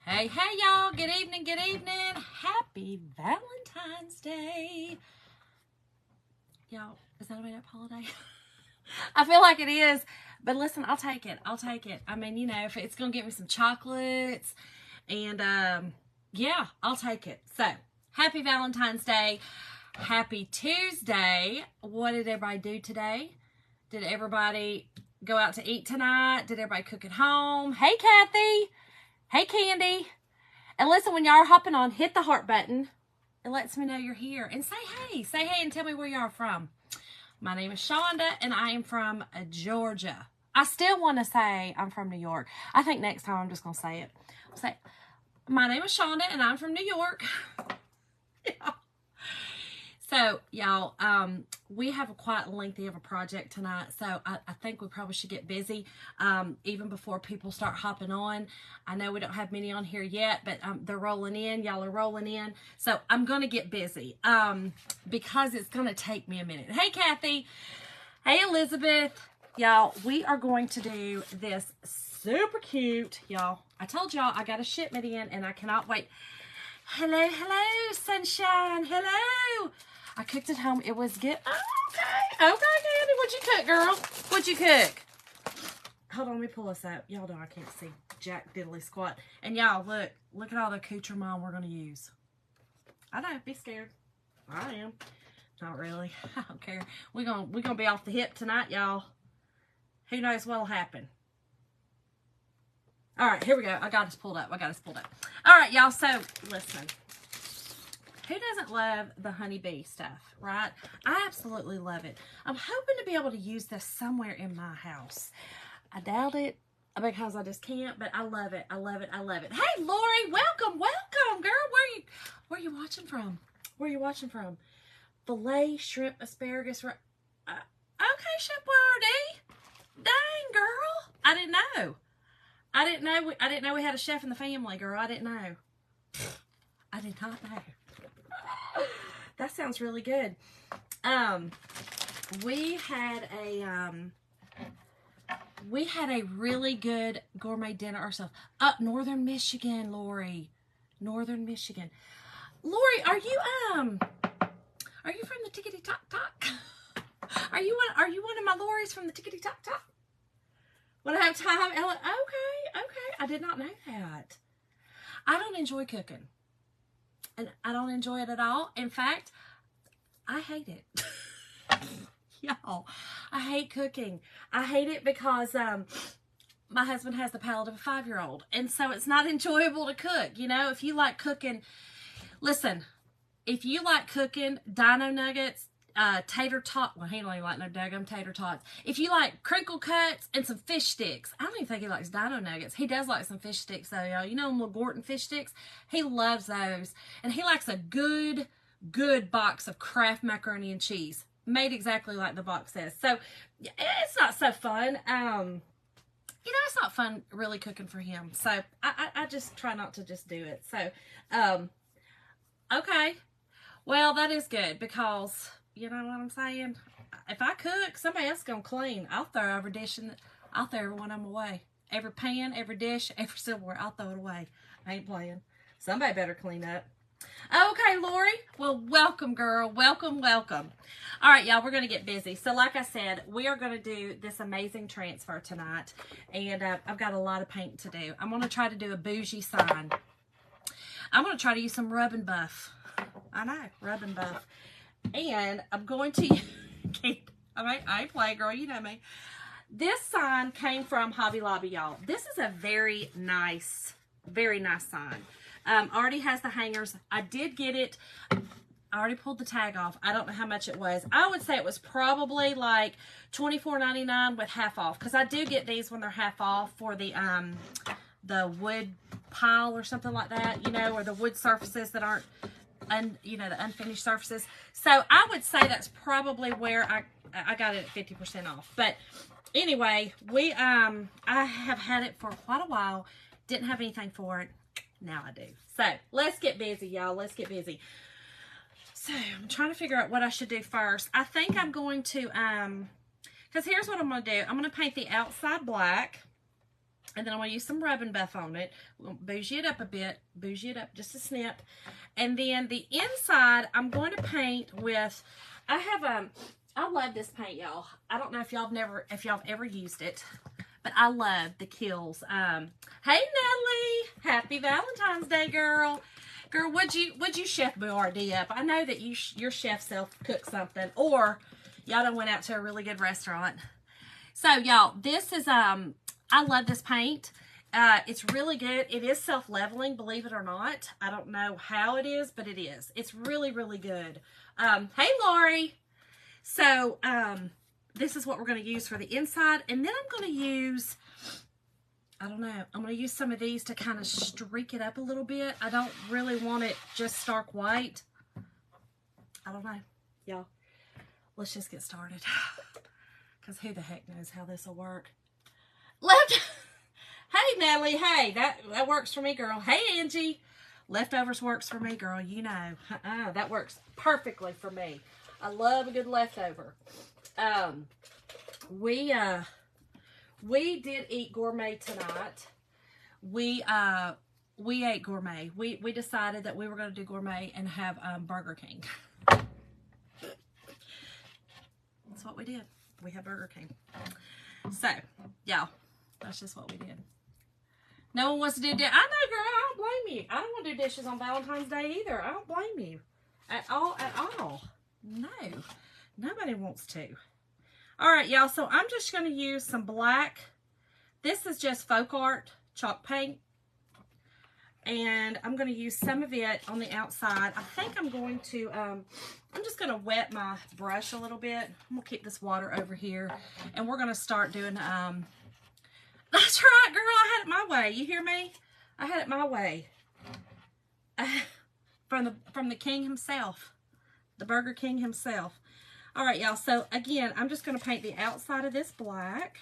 Hey, hey, y'all. Good evening, good evening. Happy Valentine's Day. Y'all, is that a made up holiday? I feel like it is. But listen, I'll take it. I'll take it. I mean, you know, if it's going to get me some chocolates and, yeah, I'll take it. So, happy Valentine's Day. Happy Tuesday. What did everybody do today? Did everybody go out to eat tonight? Did everybody cook at home? Hey, Kathy. Hey, Candy. And listen, when y'all are hopping on, hit the heart button. It lets me know you're here. And say hey. Say hey and tell me where you are from. My name is Shonda, and I am from Georgia. I still want to say I'm from New York. I think next time I'm just going to say it. I'll say, my name is Shonda, and I'm from New York. Yeah. So, y'all, we have quite lengthy of a project tonight, so I think we probably should get busy even before people start hopping on. I know we don't have many on here yet, but they're rolling in. Y'all are rolling in. So, I'm going to get busy because it's going to take me a minute. Hey, Kathy. Hey, Elizabeth. Y'all, we are going to do this super cute, y'all. I told y'all I got a shipment in, and I cannot wait. Hello, hello, sunshine. Hello. I cooked at home. It was good. Oh, okay. Okay, Candy. What'd you cook, girl? What'd you cook? Hold on, let me pull this up. Y'all know I can't see jack diddly squat. And y'all, look at all the accoutrement we're going to use. I know, be scared. I am. Not really. I don't care. We're gonna be off the hip tonight, y'all. Who knows what'll happen. All right, here we go. I got us pulled up. All right, y'all, so listen. Who doesn't love the honeybee stuff, right? I absolutely love it. I'm hoping to be able to use this somewhere in my house. I doubt it because I just can't, but I love it. I love it. I love it. Hey, Lori, welcome, girl. Where are you watching from? Where are you watching from? Filet, shrimp, asparagus. Okay, Chef Wardy. Dang, girl. I didn't know. I didn't know we had a chef in the family, girl. I didn't know. I did not know. That sounds really good. We had a really good gourmet dinner ourselves. Up Northern Michigan, Lori. Northern Michigan. Lori, are you from the Tickety Tock Tock? Are you one of my Loris from the Tickety Tock Tock? When I have time, Ella. Okay. I did not know that. I don't enjoy cooking. And I don't enjoy it at all. In fact, I hate it. Y'all, I hate cooking. I hate it because my husband has the palate of a 5-year-old. And so it's not enjoyable to cook. You know, if you like cooking, listen, if you like cooking dino nuggets, tater tot, well, he don't even like no daggum tater tots. If you like crinkle cuts and some fish sticks, I don't even think he likes dino nuggets. He does like some fish sticks though, y'all. You know them little Gorton fish sticks? He loves those. And he likes a good box of Kraft macaroni and cheese. Made exactly like the box says. So, it's not so fun. You know, it's not fun really cooking for him. So, I just try not to just do it. So, okay. Well, that is good because... You know what I'm saying? If I cook, somebody else is going to clean. I'll throw every dish I'll throw every one of them away. Every pan, every dish, every silverware, I'll throw it away. I ain't playing. Somebody better clean up. Okay, Lori. Well, welcome, girl. Welcome. All right, y'all, we're going to get busy. So, like I said, we are going to do this amazing transfer tonight. And I've got a lot of paint to do. I'm going to try to do a bougie sign. I'm going to try to use some rub and buff. I know, rub and buff. And I'm going to, I ain't playing, girl, you know me. This sign came from Hobby Lobby, y'all. This is a very nice sign. Already has the hangers. I did get it. I already pulled the tag off. I don't know how much it was. I would say it was probably like $24.99 with half off. Because I do get these when they're half off for the wood pile or something like that, you know, or the wood surfaces that aren't, you know, the unfinished surfaces. So I would say that's probably where I got it at 50% off. But anyway, I have had it for quite a while. Didn't have anything for it. Now I do. So let's get busy, y'all. Let's get busy. So I'm trying to figure out what I should do first. I think I'm going to, because here's what I'm going to do. I'm going to paint the outside black. And then I'm going to use some rubbing buff on it. We'll bougie it up a bit. Bougie it up just a snip. And then the inside, I'm going to paint with, I love this paint, y'all. I don't know if y'all have ever used it, but I love the Kills. Hey, Natalie. Happy Valentine's Day, girl. Girl, would you Chef Boyardee up? I know that your chef self-cooked something, or y'all done went out to a really good restaurant. So, y'all, this is, I love this paint. It's really good. It is self-leveling, believe it or not. I don't know how it is, but it is. It's really, really good. Hey, Lori. So, this is what we're going to use for the inside. And then I'm going to use, I don't know, I'm going to use some of these to kind of streak it up a little bit. I don't really want it just stark white. I don't know. Y'all, let's just get started. Because who the heck knows how this will work. Hey, Natalie. Hey, that works for me, girl. Hey, Angie. Leftovers works for me, girl. You know. That works perfectly for me. I love a good leftover. We did eat gourmet tonight. We ate gourmet. We decided that we were going to do gourmet and have Burger King. That's what we did. We had Burger King. So, y'all, that's just what we did. No one wants to do dishes. I know, girl. I don't blame you. I don't want to do dishes on Valentine's Day either. I don't blame you. At all. No. Nobody wants to. All right, y'all. So, I'm just going to use some black. This is just folk art chalk paint. And I'm going to use some of it on the outside. I think I'm going to, I'm just going to wet my brush a little bit. I'm going to keep this water over here. And we're going to start doing, that's right, girl. I had it my way. You hear me? I had it my way. From the king himself. The Burger King himself. All right, y'all. So, again, I'm just going to paint the outside of this black.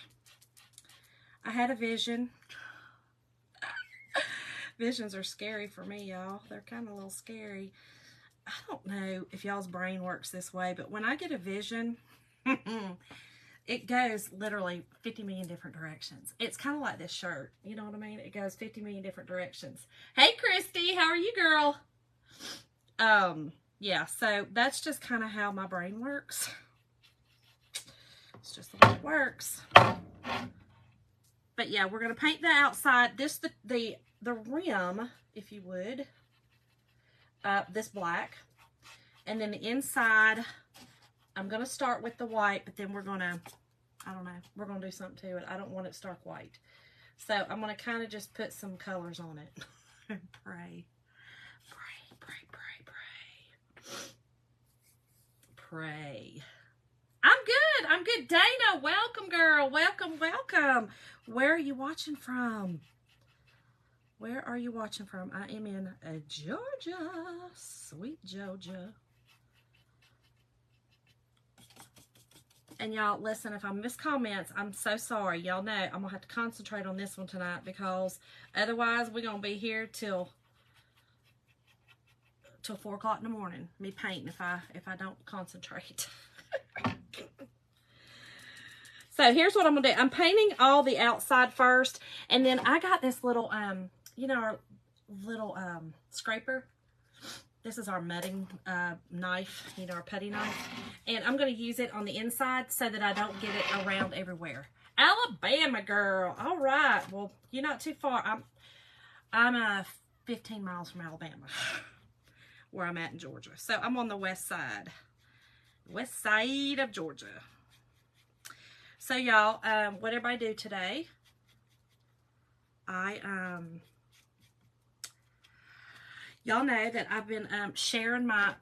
I had a vision. Visions are scary for me, y'all. They're kind of a little scary. I don't know if y'all's brain works this way, but when I get a vision, it goes literally 50 million different directions. It's kind of like this shirt. You know what I mean? It goes 50 million different directions. Hey, Christy. How are you, girl? Yeah, so that's just kind of how my brain works. It's just the way it works. But yeah, we're going to paint the outside. This, the rim, if you would, this black. And then the inside, I'm going to start with the white, but then we're going to, I don't know, we're going to do something to it. I don't want it stark white. So I'm going to kind of just put some colors on it. Pray. Pray, pray, pray, pray. Pray. I'm good. I'm good. Dana, welcome, girl. Welcome, welcome. Where are you watching from? Where are you watching from? I am in Georgia. Sweet Georgia. And y'all, listen, if I miss comments, I'm so sorry. Y'all know I'm going to have to concentrate on this one tonight because otherwise we're going to be here till 4 o'clock in the morning. Me painting if I don't concentrate. So here's what I'm going to do. I'm painting all the outside first. And then I got this little, you know, our little scraper. This is our mudding knife, you know, our putty knife. And I'm going to use it on the inside so that I don't get it around everywhere. Alabama, girl. All right. Well, you're not too far. I'm 15 miles from Alabama, where I'm at in Georgia. So I'm on the west side of Georgia. So y'all, what everybody do today? Y'all know that I've been sharing my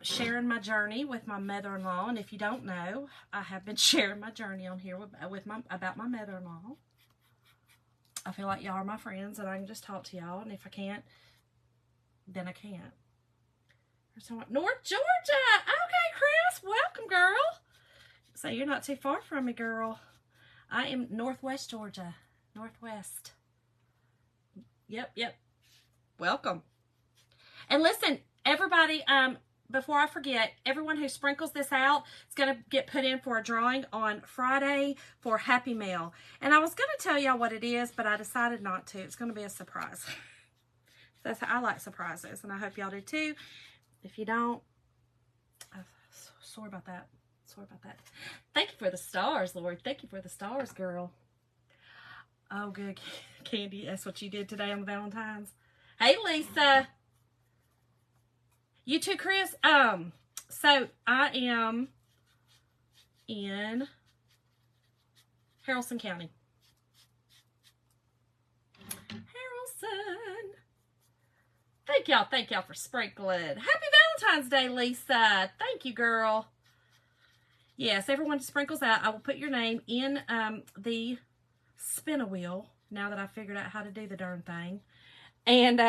journey with my mother-in-law, and if you don't know, I have been sharing my journey on here about my mother-in-law. I feel like y'all are my friends, and I can just talk to y'all, and if I can't, then I can't. North Georgia. Okay, Chris, welcome, girl. So you're not too far from me, girl. I am Northwest Georgia. Northwest. Yep. Welcome. And listen, everybody, before I forget, everyone who sprinkles this out is going to get put in for a drawing on Friday for Happy Mail. And I was going to tell y'all what it is, but I decided not to. It's going to be a surprise. I like surprises, and I hope y'all do too. If you don't, sorry about that. Sorry about that. Thank you for the stars, Lord. Thank you for the stars, girl. Oh, good. Candy, that's what you did today on Valentine's. Hey, Lisa. You too, Chris. So I am in Haralson County. Haralson. Thank y'all for sprinkling. Happy Valentine's Day, Lisa. Thank you, girl. Yes, everyone sprinkles out. I will put your name in the spin-a-wheel now that I figured out how to do the darn thing. And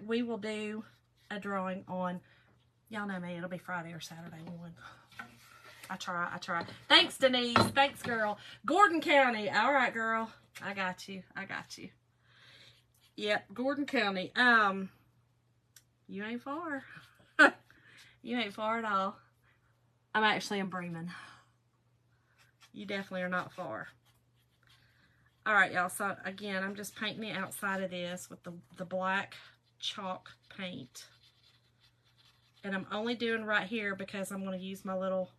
we will do a drawing on, y'all know me, it'll be Friday or Saturday one. I try. Thanks, Denise. Thanks, girl. Gordon County. All right, girl. I got you. Yep, Gordon County. You ain't far. You ain't far at all. I'm actually in Bremen. You definitely are not far. All right, y'all. So, again, I'm just painting the outside of this with the black chalk paint. And I'm only doing right here because I'm going to use my little,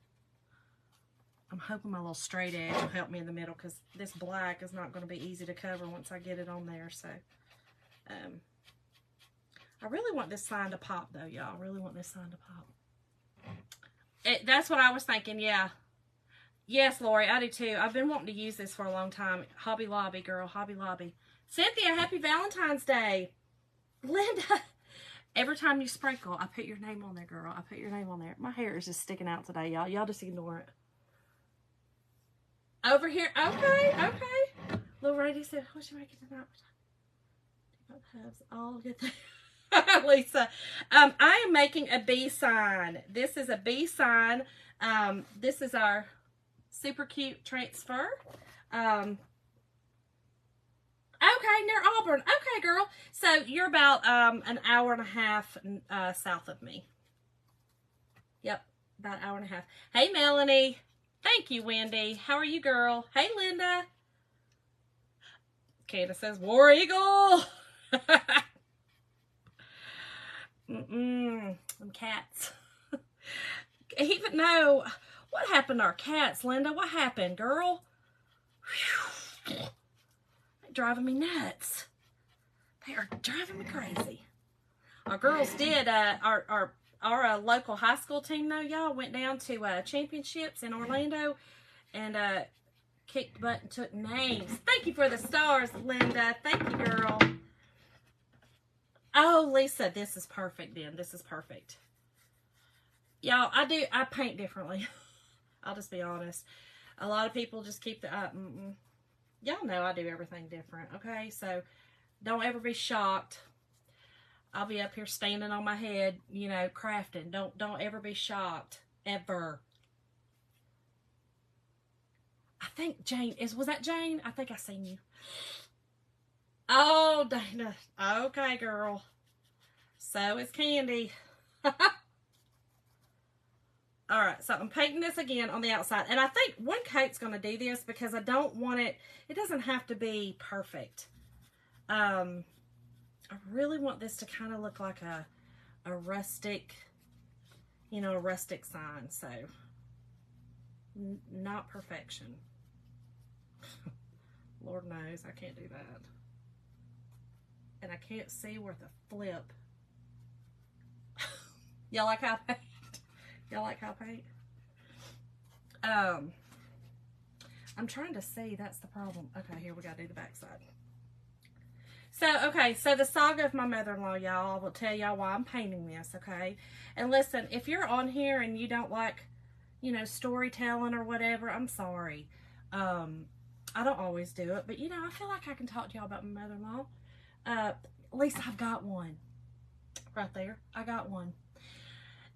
I'm hoping my little straight edge will help me in the middle, because this black is not going to be easy to cover once I get it on there. So, I really want this sign to pop, though, y'all. I really want this sign to pop. That's what I was thinking, yeah. Yes, Lori, I do too. I've been wanting to use this for a long time. Hobby Lobby, girl. Hobby Lobby. Cynthia, happy Valentine's Day. Linda, every time you sprinkle, I put your name on there, girl. I put your name on there. My hair is just sticking out today, y'all. Y'all just ignore it. Over here. Okay. Little Rady said, what's you making tonight? All good things. Lisa, I am making a bee sign. This is a bee sign. This is our super cute transfer. Okay, near Auburn. Okay, girl. So you're about an hour and a half south of me. Yep, about an hour and a half. Hey, Melanie. Thank you, Wendy. How are you, girl? Hey, Linda. Candace says, War Eagle. Them cats. Even no, what happened to our cats, Linda? What happened, girl? Whew. They're driving me nuts. They are driving me crazy. Our girls did. Our local high school team, though, y'all, went down to championships in Orlando and kicked butt and took names. Thank you for the stars, Linda. Thank you, girl. Oh, Lisa, this is perfect then. This is perfect. Y'all, I paint differently. I'll just be honest. A lot of people just keep the, y'all know I do everything different, okay? So, don't ever be shocked. I'll be up here standing on my head, you know, crafting. Don't ever be shocked. Ever. I think Jane, was that Jane? I think I seen you. Oh, Dana. Okay, girl. So is Candy. Alright, so I'm painting this again on the outside. And I think one coat's going to do this because I don't want it doesn't have to be perfect. I really want this to kind of look like a rustic, you know, a rustic sign. So, not perfection. Lord knows I can't do that. And I can't see where the flip. Y'all like how I paint? Y'all like how I paint? I'm trying to see. That's the problem. Okay, here we gotta do the back side. So, okay, so the saga of my mother-in-law, y'all, I will tell y'all why I'm painting this, okay? And listen, if you're on here and you don't like, you know, storytelling or whatever, I'm sorry. I don't always do it, but, you know, I feel like I can talk to y'all about my mother-in-law. At least I've got one. Right there. I got one.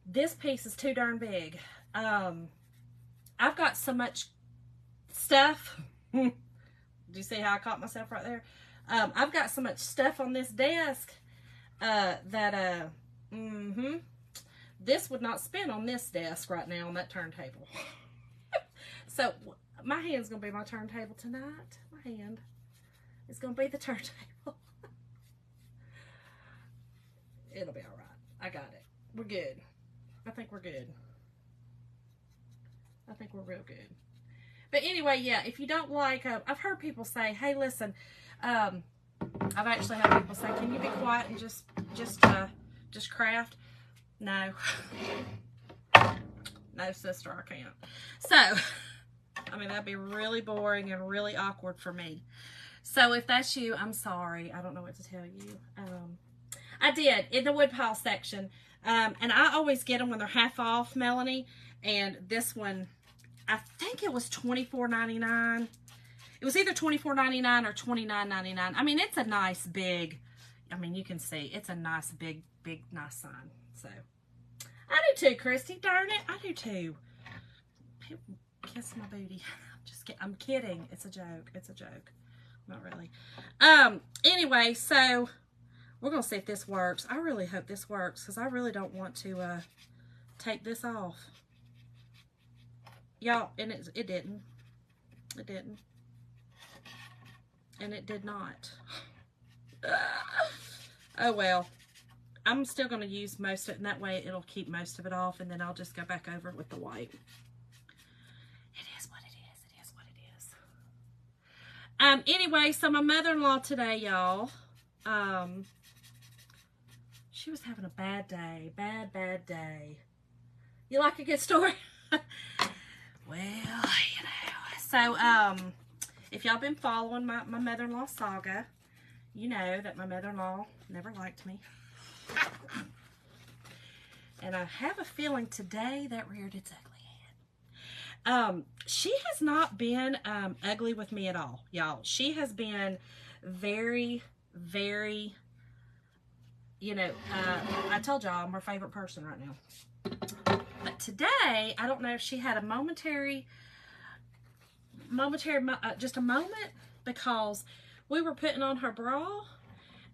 This piece is too darn big. I've got so much stuff. Do you see how I caught myself right there? I've got so much stuff on this desk that this would not spin on this desk right now on that turntable. So my hand's going to be my turntable tonight. My hand is going to be the turntable. It'll be all right. I got it. We're good. I think we're good. I think we're real good. But anyway, yeah, if you don't like, I've heard people say, hey, listen, I've actually had people say, can you be quiet and just craft? No. No, sister, I can't. So, I mean, that'd be really boring and really awkward for me. So if that's you, I'm sorry. I don't know what to tell you. I did in the woodpile section. And I always get them when they're half off, Melanie. And this one, I think it was $24.99. It was either $24.99 or $29.99. I mean, it's a nice big, I mean, you can see, it's a nice big, nice sign. So, I do too, Christy. Darn it, I do too. People kiss my booty. I'm kidding. It's a joke. It's a joke. Not really. Anyway, so we're going to see if this works. I really hope this works because I really don't want to take this off. Y'all, and it didn't. It didn't. And it did not. Oh, well. I'm still going to use most of it, and that way it'll keep most of it off, and then I'll just go back over it with the white. It is what it is. It is what it is. Anyway, so my mother-in-law today, y'all, she was having a bad day. Bad day. You like a good story? Well, you know. So, if y'all been following my mother-in-law saga, you know that my mother-in-law never liked me. And I have a feeling today that reared its ugly head. She has not been ugly with me at all, y'all. She has been very, very, you know, I told y'all I'm her favorite person right now. But today, I don't know if she had a momentary, just a moment, because we were putting on her bra,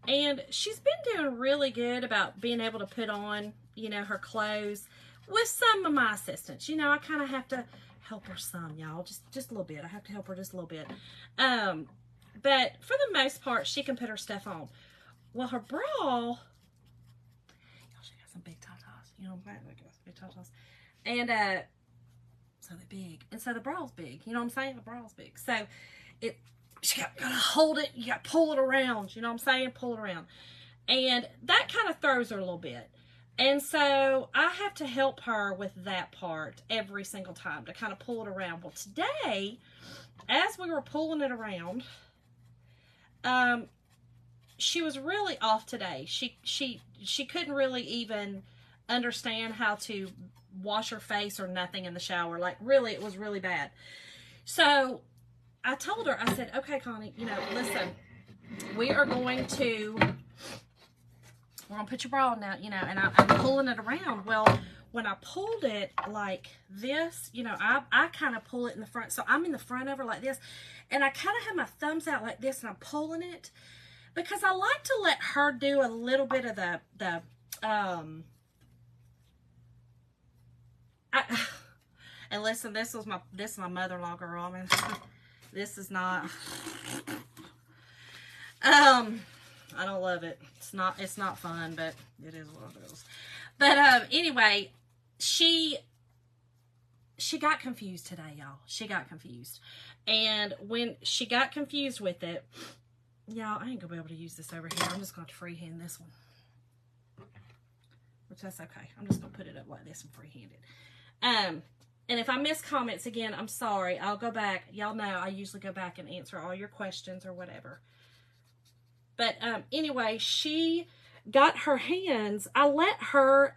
and she's been doing really good about being able to put on, you know, her clothes with some of my assistance. You know, I kind of have to help her some, y'all, just a little bit. I have to help her just a little bit. But for the most part, she can put her stuff on. Well, her bra, y'all, she got some big tatas, you know, big tatas. And, so they're big. And so the bra's big. You know what I'm saying? The bra's big. So, she gotta hold it. You gotta pull it around. You know what I'm saying? Pull it around. And that kind of throws her a little bit. And so, I have to help her with that part every single time to kind of pull it around. Well, today, as we were pulling it around, she was really off today. She couldn't really even understand how to wash her face or nothing in the shower. Like, really, it was really bad. So I told her, I said, okay, Connie, you know, listen, we're going to put your bra on now, you know, and I'm pulling it around. Well, when I pulled it like this, you know, I kind of pull it in the front. So I'm in the front of her like this, and I kind of have my thumbs out like this, and I'm pulling it because I like to let her do a little bit of the and listen, this is my mother-in-law, girl. I mean, this is not, I don't love it. It's not fun, but it is what it is. But, anyway, she got confused today, y'all. She got confused. And when she got confused with it, y'all, I ain't gonna be able to use this over here. I'm just gonna freehand this one. Which, that's okay. I'm just gonna put it up like this and freehand it. And if I miss comments again, I'm sorry. I'll go back. Y'all know I usually go back and answer all your questions or whatever. But anyway, she got her hands. I let her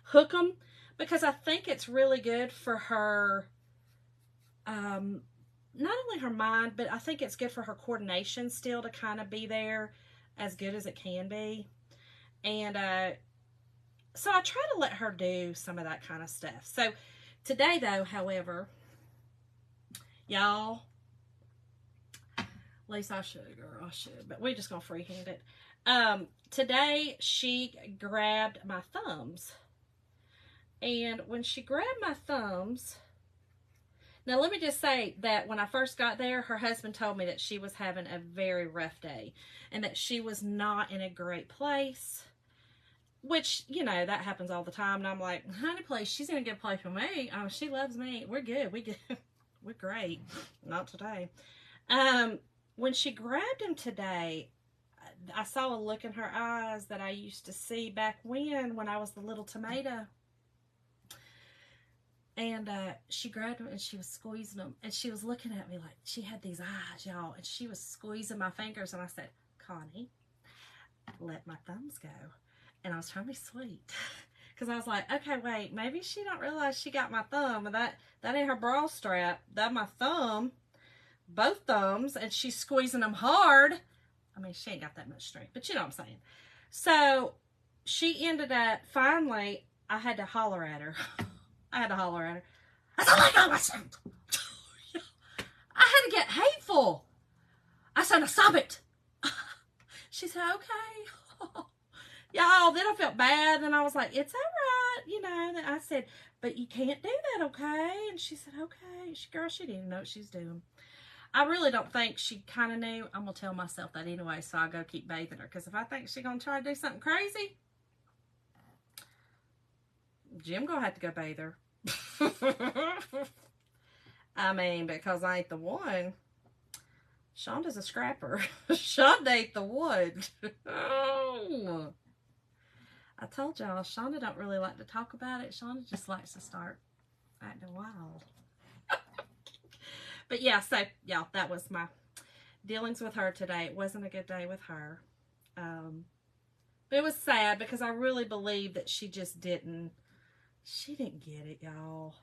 hook them because I think it's really good for her, not only her mind, but I think it's good for her coordination still to kind of be there as good as it can be. And so I try to let her do some of that kind of stuff. So today, though, however, y'all, at least I should, girl, I should, but we're just going to freehand it. Today, she grabbed my thumbs, And when she grabbed my thumbs, now let me just say that when I first got there, her husband told me that she was having a very rough day and that she was not in a great place, which, you know, that happens all the time. And I'm like, honey, please, she's in a good place with me. She loves me. We're good. We're great. Not today. When she grabbed him today, I saw a look in her eyes that I used to see back when I was the little tomato. And she grabbed him and she was squeezing them. And she was looking at me like, she had these eyes, y'all. And she was squeezing my fingers. And I said, Connie, let my thumbs go. And I was trying to be sweet. Because I was like, okay, wait, maybe she don't realize she got my thumb. And that ain't her bra strap. That my thumb. Both thumbs. And she's squeezing them hard. I mean, she ain't got that much strength. But you know what I'm saying. So she ended up, finally, I had to holler at her. I had to holler at her. I said, let go, my son. I had to get hateful. I said, now stop it. She said, okay. Y'all, then I felt bad. And I was like, it's all right. You know, and I said, but you can't do that, okay? And she said, okay. Girl, she didn't know what she's doing. I really don't think she kind of knew. I'm going to tell myself that anyway, so I'll go keep bathing her. Because if I think she's going to try to do something crazy, Jim going to have to go bathe her. I mean, because I ain't the one. Shonda's a scrapper. Shonda ain't the one. Oh. I told y'all, Shonda don't really like to talk about it. Shonda just likes to start acting wild. But yeah, so y'all, that was my dealings with her today. It wasn't a good day with her. But it was sad because I really believe that she just didn't. She didn't get it, y'all.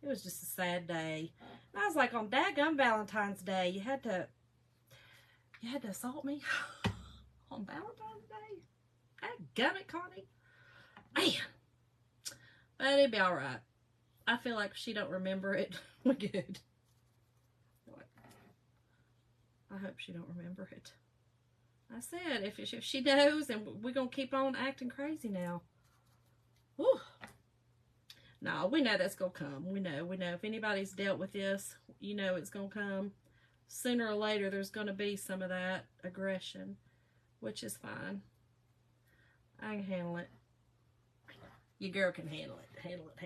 It was just a sad day. And I was like, on daggum Valentine's Day, you had to assault me on Valentine's Day? Daggum it, Connie. Man. But it'd be all right. I feel like if she don't remember it, we're good. I hope she don't remember it. I said, if she knows, and we're going to keep on acting crazy now. Whew. No, we know that's going to come. We know. If anybody's dealt with this, you know it's going to come. Sooner or later, there's going to be some of that aggression, which is fine. I can handle it. Your girl can handle it. Handle it.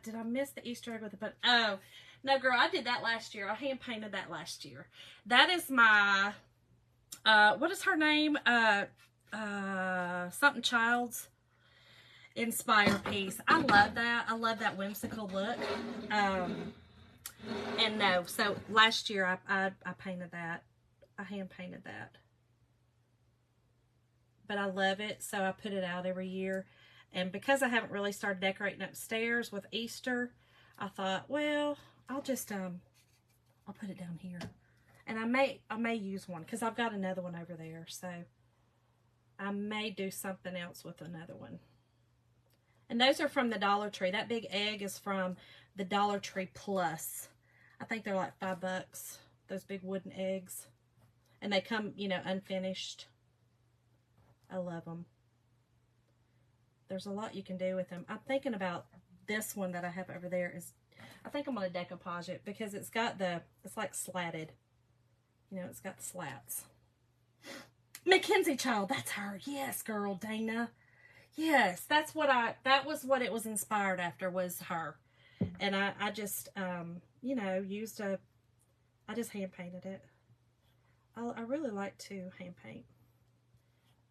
Did I miss the Easter egg with the button? Oh, no, girl, I did that last year. I hand painted that last year. That is my, what is her name? Something Child's inspired piece. I love that. I love that whimsical look. And no, so last year I painted that. I hand painted that. But I love it, so I put it out every year. And because I haven't really started decorating upstairs with Easter, I thought, well, I'll just I'll put it down here. And I may use one because I've got another one over there, so I may do something else with another one. And those are from the Dollar Tree. That big egg is from the Dollar Tree Plus. I think they're like $5. Those big wooden eggs. And they come, you know, unfinished. I love them. There's a lot you can do with them. I'm thinking about this one that I have over there. I think I'm going to decoupage it because it's like slatted. You know, it's got the slats. Mackenzie Child, that's her. Yes, girl, Dana. Yes, that was what it was inspired after, was her. And I just, you know, I just hand painted it. I really like to hand paint.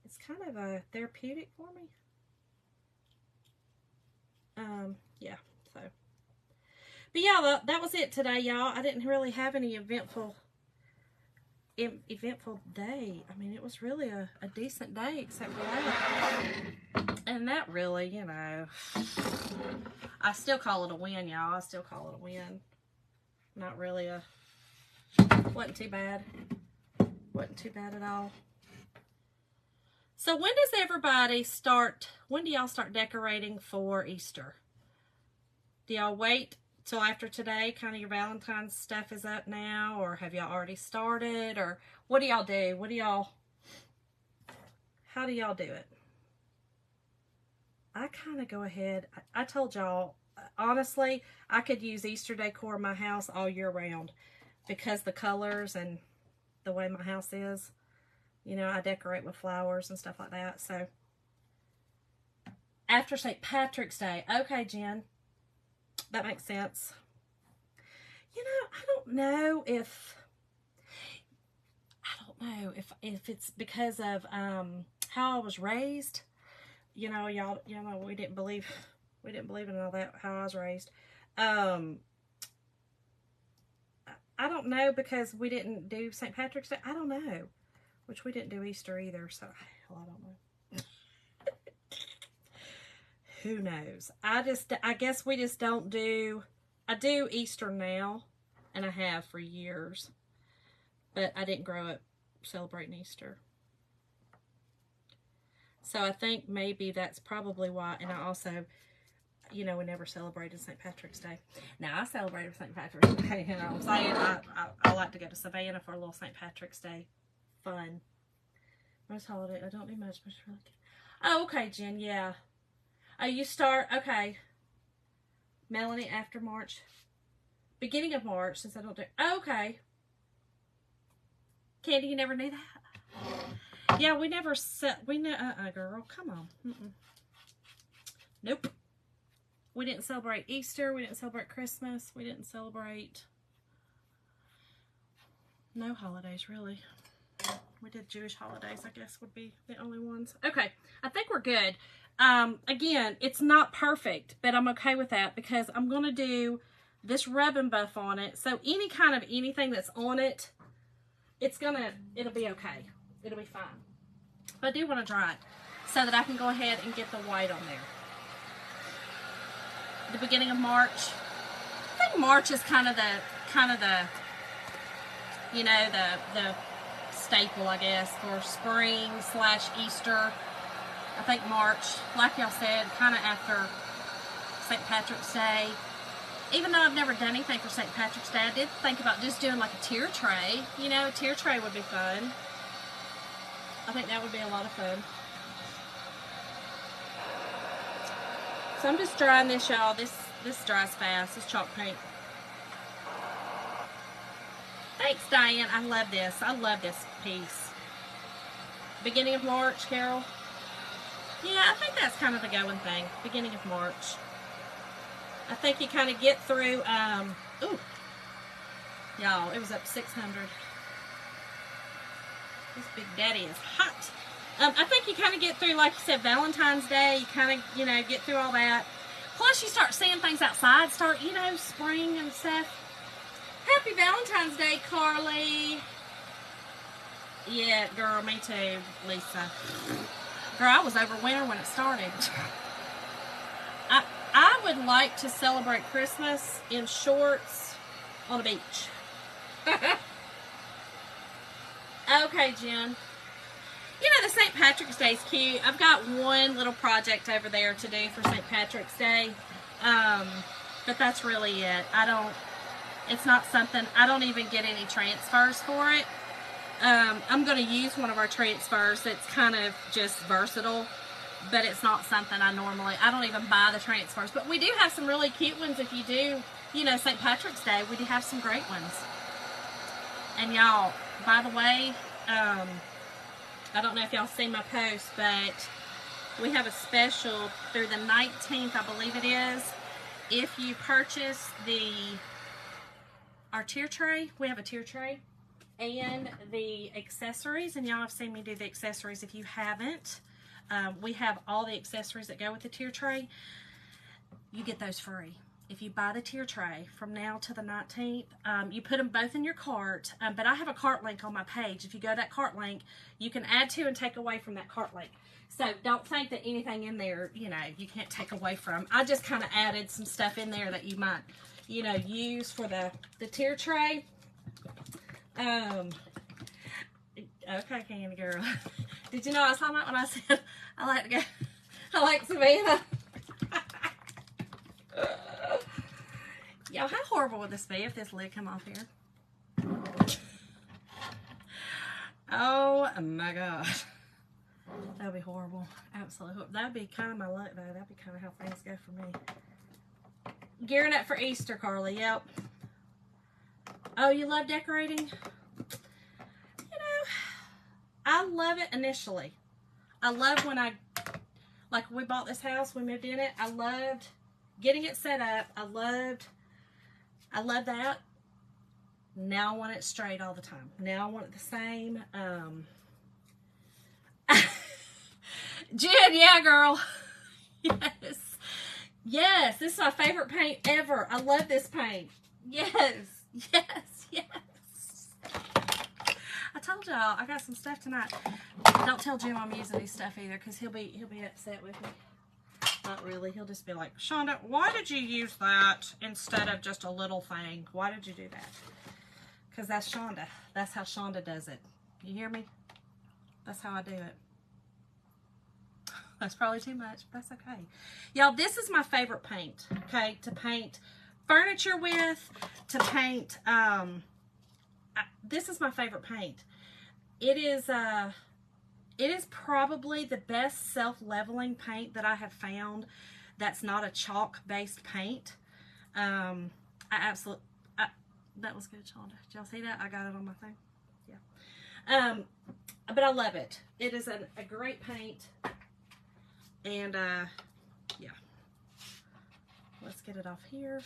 It's kind of a therapeutic for me. Yeah, so. But yeah, that was it today, y'all. I didn't really have any eventful day. I mean, it was really a decent day, except for that. And that really, you know, I still call it a win, y'all. I still call it a win. Not really wasn't too bad. Wasn't too bad at all. So when do y'all start decorating for Easter? Do y'all wait till after today, kind of your Valentine's stuff is up now, or have y'all already started, or what do y'all do? How do y'all do it? I kind of go ahead. I told y'all, honestly, I could use Easter decor in my house all year round because the colors and the way my house is. You know, I decorate with flowers and stuff like that. So, after St. Patrick's Day. Okay, Jen. That makes sense. You know, I don't know if it's because of how I was raised. You know, y'all know we didn't believe in all that, how I was raised. I don't know, because we didn't do St. Patrick's Day. I don't know. Which we didn't do Easter either, so I don't know. Who knows? I guess we just don't do, I do Easter now, and I have for years, but I didn't grow up celebrating Easter. So I think maybe that's probably why, and I also, you know, we never celebrated St. Patrick's Day. Now, I celebrated St. Patrick's Day, you know what I'm saying? I like to go to Savannah for a little St. Patrick's Day fun. Most holiday, I don't do much, but it's really good. Oh, okay, Jen, yeah. Oh, you start, okay. Melanie, after March. Beginning of March, since I don't do, okay. Candy, you never knew that? Yeah, we never set, girl, come on. Nope. We didn't celebrate Easter, we didn't celebrate Christmas, we didn't celebrate no holidays, really. We did Jewish holidays, I guess, would be the only ones. Okay, I think we're good. Again, it's not perfect, but I'm okay with that because I'm going to do this rub and buff on it. So any kind of anything that's on it, it'll be okay. It'll be fine. But I do want to dry it so that I can go ahead and get the white on there. The beginning of March. I think March is kind of the you know, the staple, I guess, for spring / Easter. I think March, like y'all said, kind of after St. Patrick's Day. Even though I've never done anything for St. Patrick's Day, I did think about just doing like a tier tray. You know, a tier tray would be fun. I think that would be a lot of fun. So I'm just drying this, y'all. This dries fast. This chalk paint. Thanks, Diane. I love this. I love this piece. Beginning of March, Carol. Yeah, I think that's kind of the going thing. Beginning of March. I think you kind of get through, ooh. Y'all, it was up 600. This Big Daddy is hot. I think you kind of get through, like you said, Valentine's Day. You kind of, you know, get through all that. Plus, you start seeing things outside. Start, you know, spring and stuff. Happy Valentine's Day, Carly. Yeah, girl, me too, Lisa. Girl, I was over winter when it started. I would like to celebrate Christmas in shorts on a beach. Okay, Jen. You know, the St. Patrick's Day is cute. I've got one little project over there to do for St. Patrick's Day. But that's really it. It's not something, I don't even get any transfers for it. I'm going to use one of our transfers that's kind of just versatile, but it's not something I don't even buy the transfers. But we do have some really cute ones if you do, you know, St. Patrick's Day. We do have some great ones. And y'all, by the way, I don't know if y'all seen my post, but we have a special through the 19th, I believe it is. If you purchase our tier tray, we have a tier tray, and the accessories, and y'all have seen me do the accessories. If you haven't, we have all the accessories that go with the tier tray. You get those free. If you buy the tier tray from now to the 19th, you put them both in your cart, but I have a cart link on my page. If you go to that cart link, you can add to and take away from that cart link. So don't think that anything in there, you know, you can't take away from. I just kind of added some stuff in there that you might, you know, use for the tier tray. Okay, Candy Girl. Did you know I was talking about when I said I like Savannah? Y'all, how horrible would this be if this lid come off here? Oh my God. That would be horrible. Absolutely. That would be kind of my luck, though. That would be kind of how things go for me. Gearing up for Easter, Carly. Yep. Oh, you love decorating? You know, I love it initially. I love when like we bought this house, we moved in it. I loved getting it set up. I love that. Now I want it straight all the time. Now I want it the same. Jen, yeah, girl. Yes. Yes, this is my favorite paint ever. I love this paint. Yes. Yes. Yes. I told y'all I got some stuff tonight. Don't tell Jim I'm using these stuff either, because he'll be upset with me. Not really. He'll just be like, Shonda, why did you use that instead of just a little thing? Why did you do that? Because that's Shonda. That's how Shonda does it. You hear me? That's how I do it. That's probably too much. That's okay. Y'all, this is my favorite paint. Okay, to paint furniture with, to paint, this is my favorite paint. It is probably the best self-leveling paint that I have found that's not a chalk-based paint. That was good, Shonda. Did y'all see that? I got it on my thing. Yeah. But I love it. It is a great paint. And, yeah. Let's get it off here.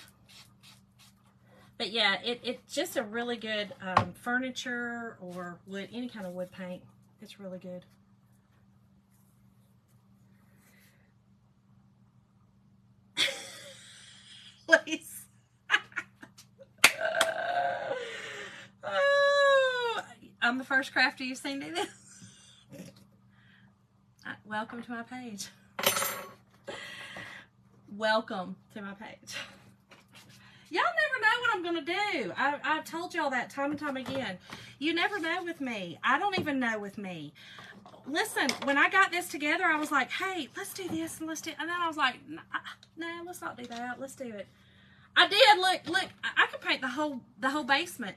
But yeah, it's just a really good furniture or wood, any kind of wood paint. It's really good. Please. Oh, I'm the first crafter you've seen do this. Welcome to my page. Welcome to my page. Y'all never know what I'm going to do. I've told y'all that time and time again. You never know with me. I don't even know with me. Listen, when I got this together, I was like, hey, let's do this and let's do it. And then I was like, no, let's not do that. Let's do it. I did. Look, I could paint the whole basement.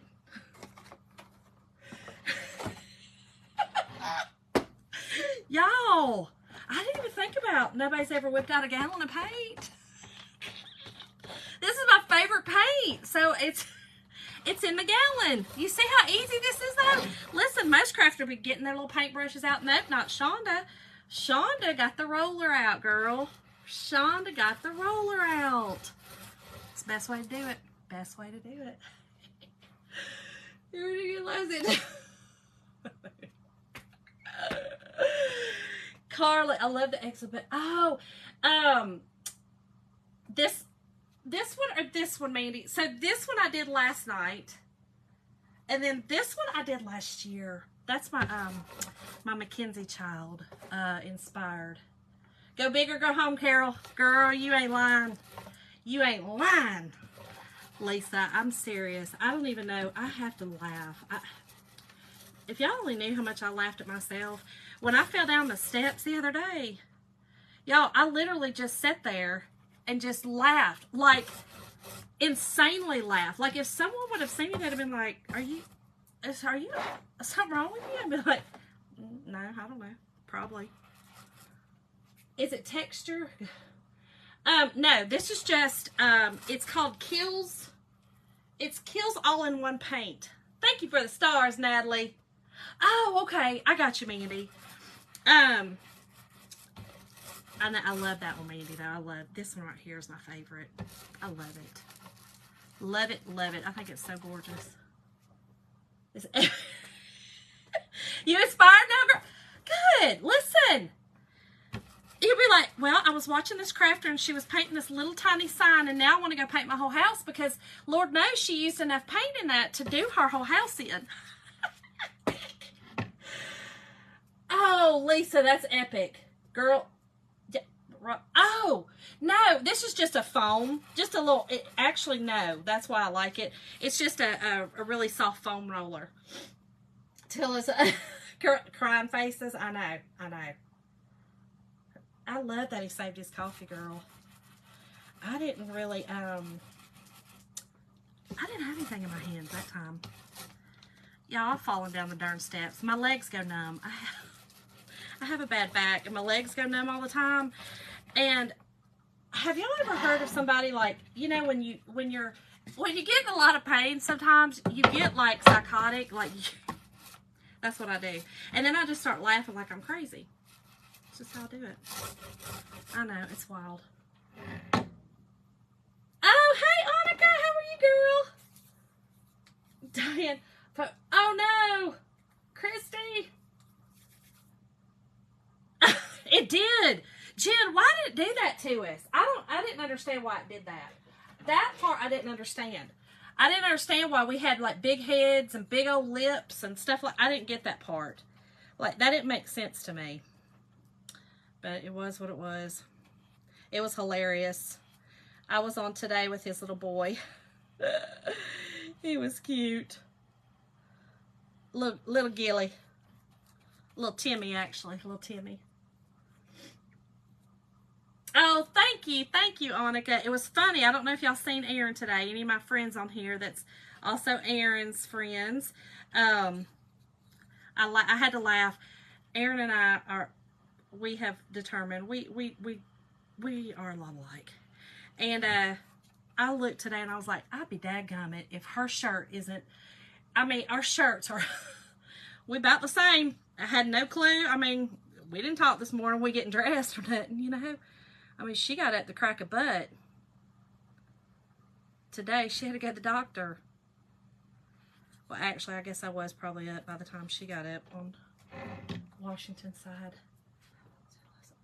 Y'all, I didn't even think about nobody's ever whipped out a gallon of paint. This is my favorite paint. So it's in the gallon. You see how easy this is though? Listen, most crafters be getting their little paintbrushes out. Nope, not Shonda. Shonda got the roller out, girl. Shonda got the roller out. It's the best way to do it. Best way to do it. You're gonna lose it. Carly, I love the exhibit. Oh, this one or this one, Mandy? So this one I did last night, and then this one I did last year. That's my my Mackenzie child inspired. Go big or go home, Carol. Girl, you ain't lying. You ain't lying, Lisa. I'm serious. I don't even know. I have to laugh. If y'all only knew how much I laughed at myself when I fell down the steps the other day. Y'all, I literally just sat there and just laughed, like insanely laughed. Like if someone would have seen me, they'd have been like, are you something wrong with you? I'd be like, no, I don't know. Probably. Is it texture? No, this is just, it's called Kills. It's Kills All-in-One Paint. Thank you for the stars, Natalie. Oh, okay. I got you, Mandy. I love that one, Mandy, though. I love this one right here is my favorite. I love it. Love it, love it. I think it's so gorgeous. You inspired now, girl? Good. Listen. You'll be like, well, I was watching this crafter and she was painting this little tiny sign, and now I want to go paint my whole house because Lord knows she used enough paint in that to do her whole house in. Oh, Lisa, that's epic. Girl. Oh, no, this is just a foam. Just a little, actually, no, that's why I like it. It's just a really soft foam roller. Tilla's crying faces. I know. I love that he saved his coffee, girl. I didn't really, I didn't have anything in my hands that time. Y'all, I've fallen down the darn steps. My legs go numb. I have a bad back and my legs go numb all the time. And have y'all ever heard of somebody like, you know, when you get in a lot of pain, sometimes you get like psychotic, like that's what I do. And then I just start laughing like I'm crazy. It's just how I do it. I know, it's wild. Oh, hey, Annika, how are you, girl? Diane, oh no, Christy. It did. Jen, why did it do that to us? I didn't understand why it did that. That part I didn't understand. I didn't understand why we had like big heads and big old lips and stuff like, I didn't get that part. Like, that didn't make sense to me. But it was what it was. It was hilarious. I was on today with his little boy. He was cute. Little Gilly. Little Timmy, actually. Little Timmy. Oh, thank you, Annika. It was funny. I don't know if y'all seen Aaron today. Any of my friends on here that's also Aaron's friends. I had to laugh. Aaron and we have determined we are a lot alike. And I looked today and I was like, I'd be dadgummit if her shirt isn't. I mean, our shirts are we about the same. I had no clue. I mean, we didn't talk this morning. We getting dressed or nothing, you know. I mean, she got up the crack of butt. Today, she had to go to the doctor. Well, actually, I guess I was probably up by the time she got up on Washington side.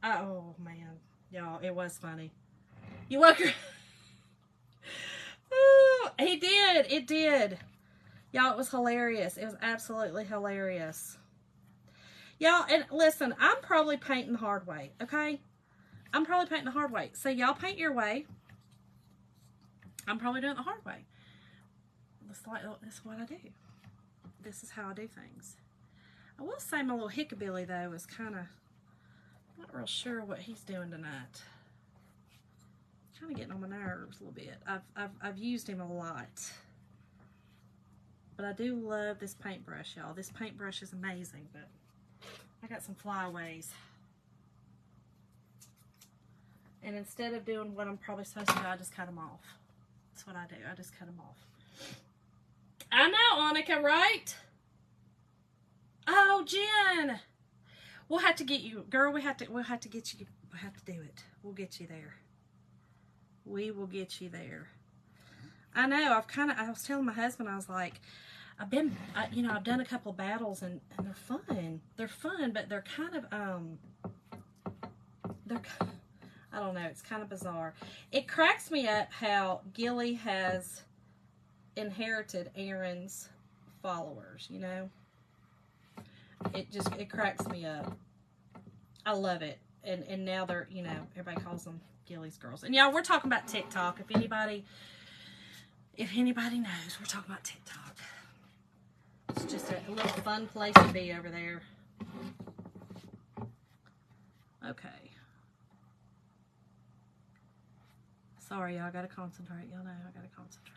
Oh, man. Y'all, it was funny. You woke her. Oh, he did. It did. Y'all, it was hilarious. It was absolutely hilarious. Y'all, and listen, I'm probably painting the hard way, okay? I'm probably painting the hard way. So y'all paint your way. I'm probably doing it the hard way. That's what I do. This is how I do things. I will say my little hickabilly, though, is kind of not real sure what he's doing tonight. Kind of getting on my nerves a little bit. I've used him a lot. But I do love this paintbrush, y'all. This paintbrush is amazing, but I got some flyaways. And instead of doing what I'm probably supposed to do, I just cut them off. That's what I do. I just cut them off. I know, Annika, right? Oh, Jen. We'll have to get you, girl. We'll have to get you. We'll have to do it. We'll get you there. We will get you there. I know. I was telling my husband, I was like, I've done a couple of battles and they're fun. They're fun, but they're kind of I don't know, it's kind of bizarre. It cracks me up how Gilly has inherited Aaron's followers, you know? It cracks me up. I love it. And now they're, you know, everybody calls them Gilly's girls. And y'all, we're talking about TikTok. If anybody knows, we're talking about TikTok. It's just a little fun place to be over there. Okay. Sorry, y'all. I gotta concentrate. Y'all know I gotta concentrate.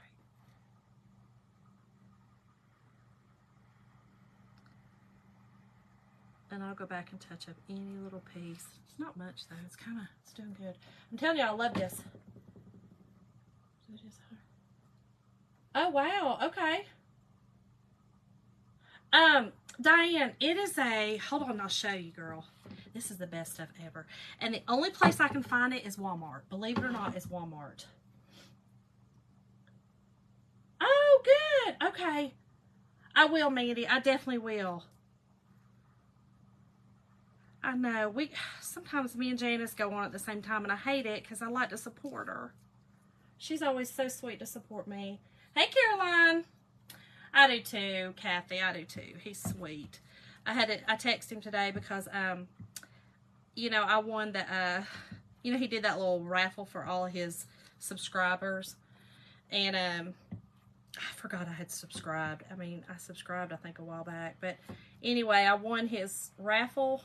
And I'll go back and touch up any little piece. It's not much though. It's doing good. I'm telling you, I love this. Oh wow. Okay. Diane, it is hold on, I'll show you, girl. This is the best stuff ever. And the only place I can find it is Walmart. Believe it or not, it's Walmart. Oh, good. Okay. I will, Mandy. I definitely will. I know. Sometimes me and Janice go on at the same time, and I hate it because I like to support her. She's always so sweet to support me. Hey, Caroline. I do too, Kathy. I do too. He's sweet. I texted him today because, you know, I won the, you know, he did that little raffle for all his subscribers. And I forgot I had subscribed. I mean, I subscribed, I think, a while back. But anyway, I won his raffle.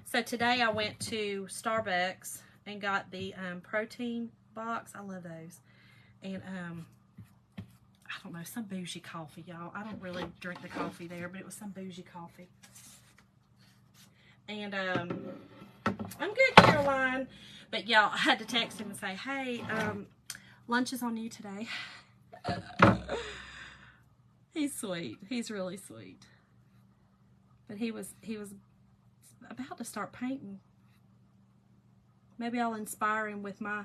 So today I went to Starbucks and got the protein box. I love those. And, I don't know, some bougie coffee, y'all. I don't really drink the coffee there, but it was some bougie coffee. And I'm good, Caroline. But y'all, I had to text him and say, hey, lunch is on you today. He's sweet. He's really sweet. But he was about to start painting. Maybe I'll inspire him with my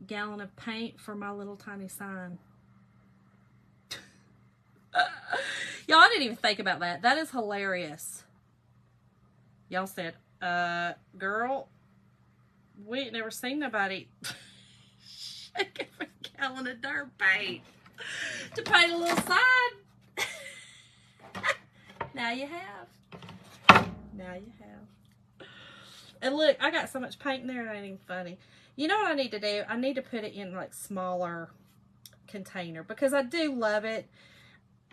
gallon of paint for my little tiny sign. Y'all, I didn't even think about that. That is hilarious. Y'all said, girl, we ain't never seen nobody shaking for a gallon of dirt paint to paint a little sign. Now you have. Now you have. And look, I got so much paint in there, it ain't even funny. You know what I need to do? I need to put it in like smaller container because I do love it.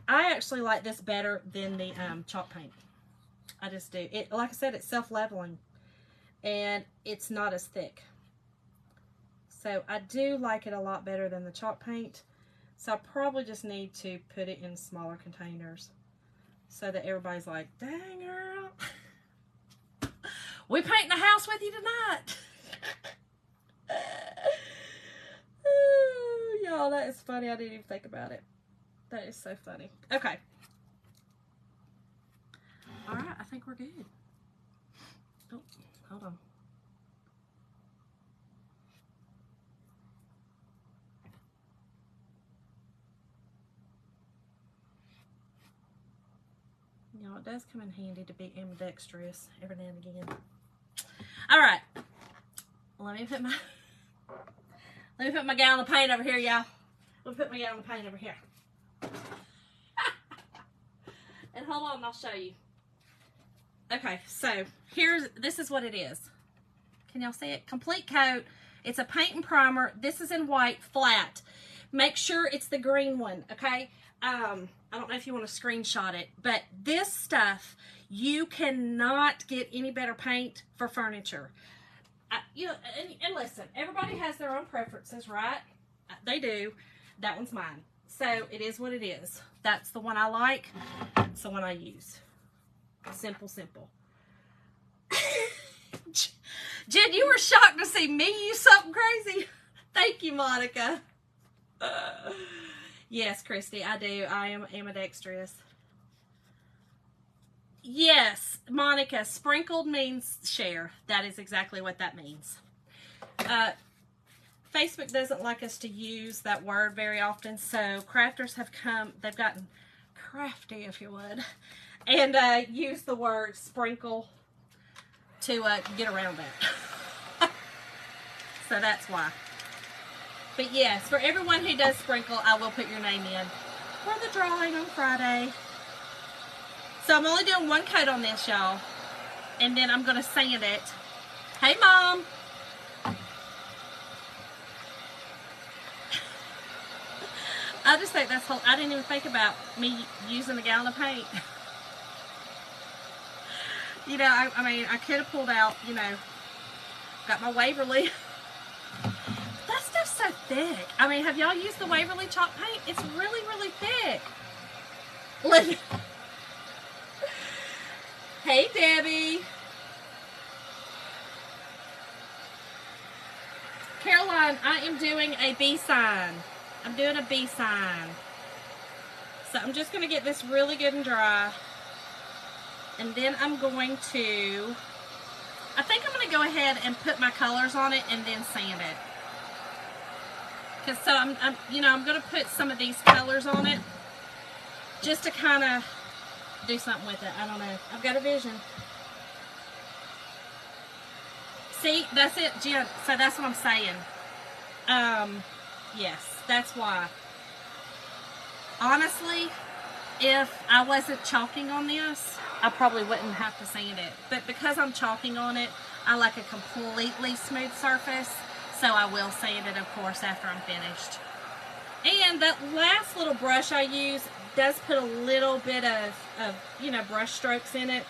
I actually like this better than the chalk paint. I just do. It, like I said, it's self-leveling and it's not as thick. So I do like it a lot better than the chalk paint. So I probably just need to put it in smaller containers so that everybody's like, dang girl, we painting the house with you tonight. Oh, y'all, that is funny. I didn't even think about it. That is so funny. Okay. All right, I think we're good. Oh, hold on. You know, it does come in handy to be ambidextrous every now and again. All right. Let me put my gallon of paint over here, y'all. Let me put my gallon of paint over here. And hold on, I'll show you. Okay, so this is what it is. Can y'all see it? Complete coat. It's a paint and primer. This is in white, flat. Make sure it's the green one, okay? I don't know if you want to screenshot it, but this stuff, you cannot get any better paint for furniture. You know, and listen, everybody has their own preferences, right? They do. That one's mine. So it is what it is. That's the one I like. It's the one I use. Simple, simple. Jen, you were shocked to see me use something crazy. Thank you, Monica. Yes, Christy, I do. I am ambidextrous. Yes, Monica, sprinkled means share. That is exactly what that means. Facebook doesn't like us to use that word very often, so crafters have come, they've gotten crafty, if you would, and use the word sprinkle to get around that. So that's why. But yes, for everyone who does sprinkle, I will put your name in for the drawing on Friday. So I'm only doing one coat on this, y'all, and then I'm going to sand it. Hey, Mom. I just think that's whole. I didn't even think about me using a gallon of paint. You know, I mean, I could have pulled out, you know, got my Waverly. That stuff's so thick. I mean, have y'all used the Waverly chalk paint? It's really, really thick. Look. Hey, Debbie. Caroline, I am doing a B sign. I'm doing a B sign. So I'm just going to get this really good and dry. And then I'm going to, I think I'm going to go ahead and put my colors on it and then sand it. Because so I'm going to put some of these colors on it just to kind of do something with it. I don't know. I've got a vision. See, that's it, Jen. So that's what I'm saying. Yes. That's why. Honestly, if I wasn't chalking on this, I probably wouldn't have to sand it. But because I'm chalking on it, I like a completely smooth surface. So I will sand it, of course, after I'm finished. And that last little brush I use does put a little bit of you know, brush strokes in it.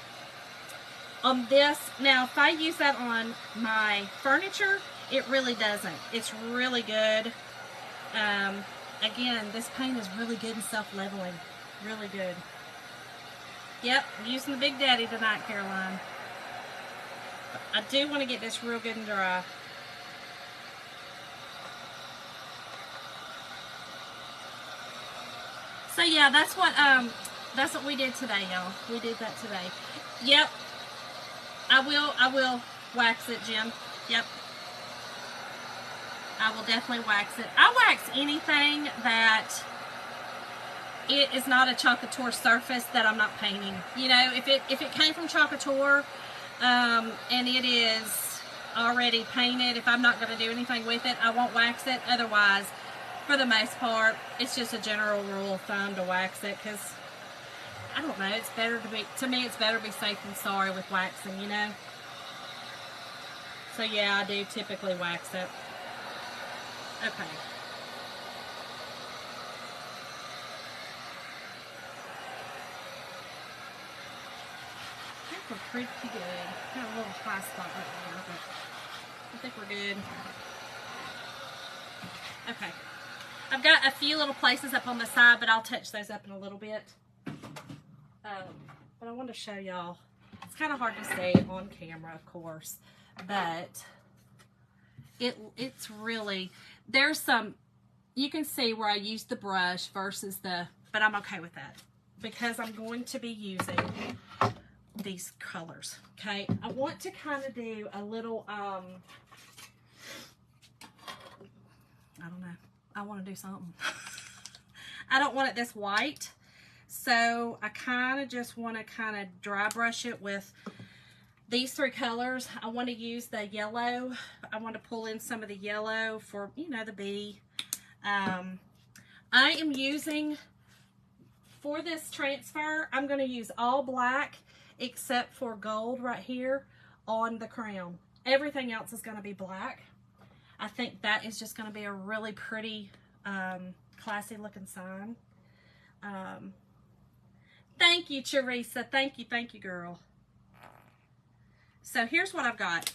On this, now if I use that on my furniture, it really doesn't. It's really good. Again, this paint is really good and self-leveling. Really good. Yep, I'm using the Big Daddy tonight, Caroline. But I do want to get this real good and dry. So yeah, that's what we did today, y'all. We did that today. Yep. I will wax it, Jim. Yep. I will definitely wax it. I wax anything that it is not a Chocateur surface that I'm not painting. You know, if it came from Chocateur, and it is already painted, if I'm not going to do anything with it, I won't wax it. Otherwise, for the most part, it's just a general rule of thumb to wax it, because I don't know, it's better to me, it's better to be safe than sorry with waxing, you know? So yeah, I do typically wax it. Okay. I think we're pretty good. Got a little high spot right there, but I think we're good. Okay. I've got a few little places up on the side, but I'll touch those up in a little bit. But I wanted to show y'all. It's kind of hard to see on camera, of course, but it's really, there's some, you can see where I used the brush versus the, but I'm okay with that because I'm going to be using these colors. Okay, I want to kind of do a little, I don't know. I want to do something. I don't want it this white. So I kind of just want to kind of dry brush it with these three colors. I want to use the yellow. I want to pull in some of the yellow for, you know, the bee. I am using, for this transfer, I'm going to use all black except for gold right here on the crown. Everything else is going to be black. I think that is just going to be a really pretty, classy looking sign. Thank you, Teresa. Thank you, girl. So here's what I've got.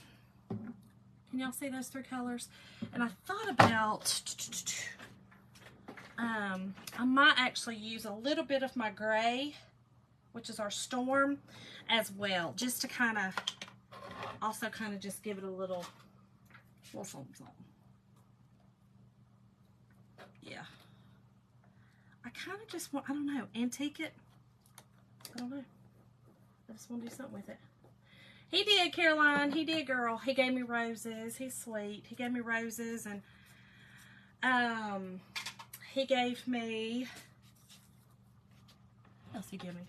Can y'all see those three colors? And I thought about, I might actually use a little bit of my gray, which is our storm, as well, just to kind of, also kind of just give it a little something. Yeah. I kind of just want, I don't know, antique it. I don't know. I just want to do something with it. He did, Caroline. He did, girl. He gave me roses. He's sweet. He gave me roses, and he gave me, what else he gave me?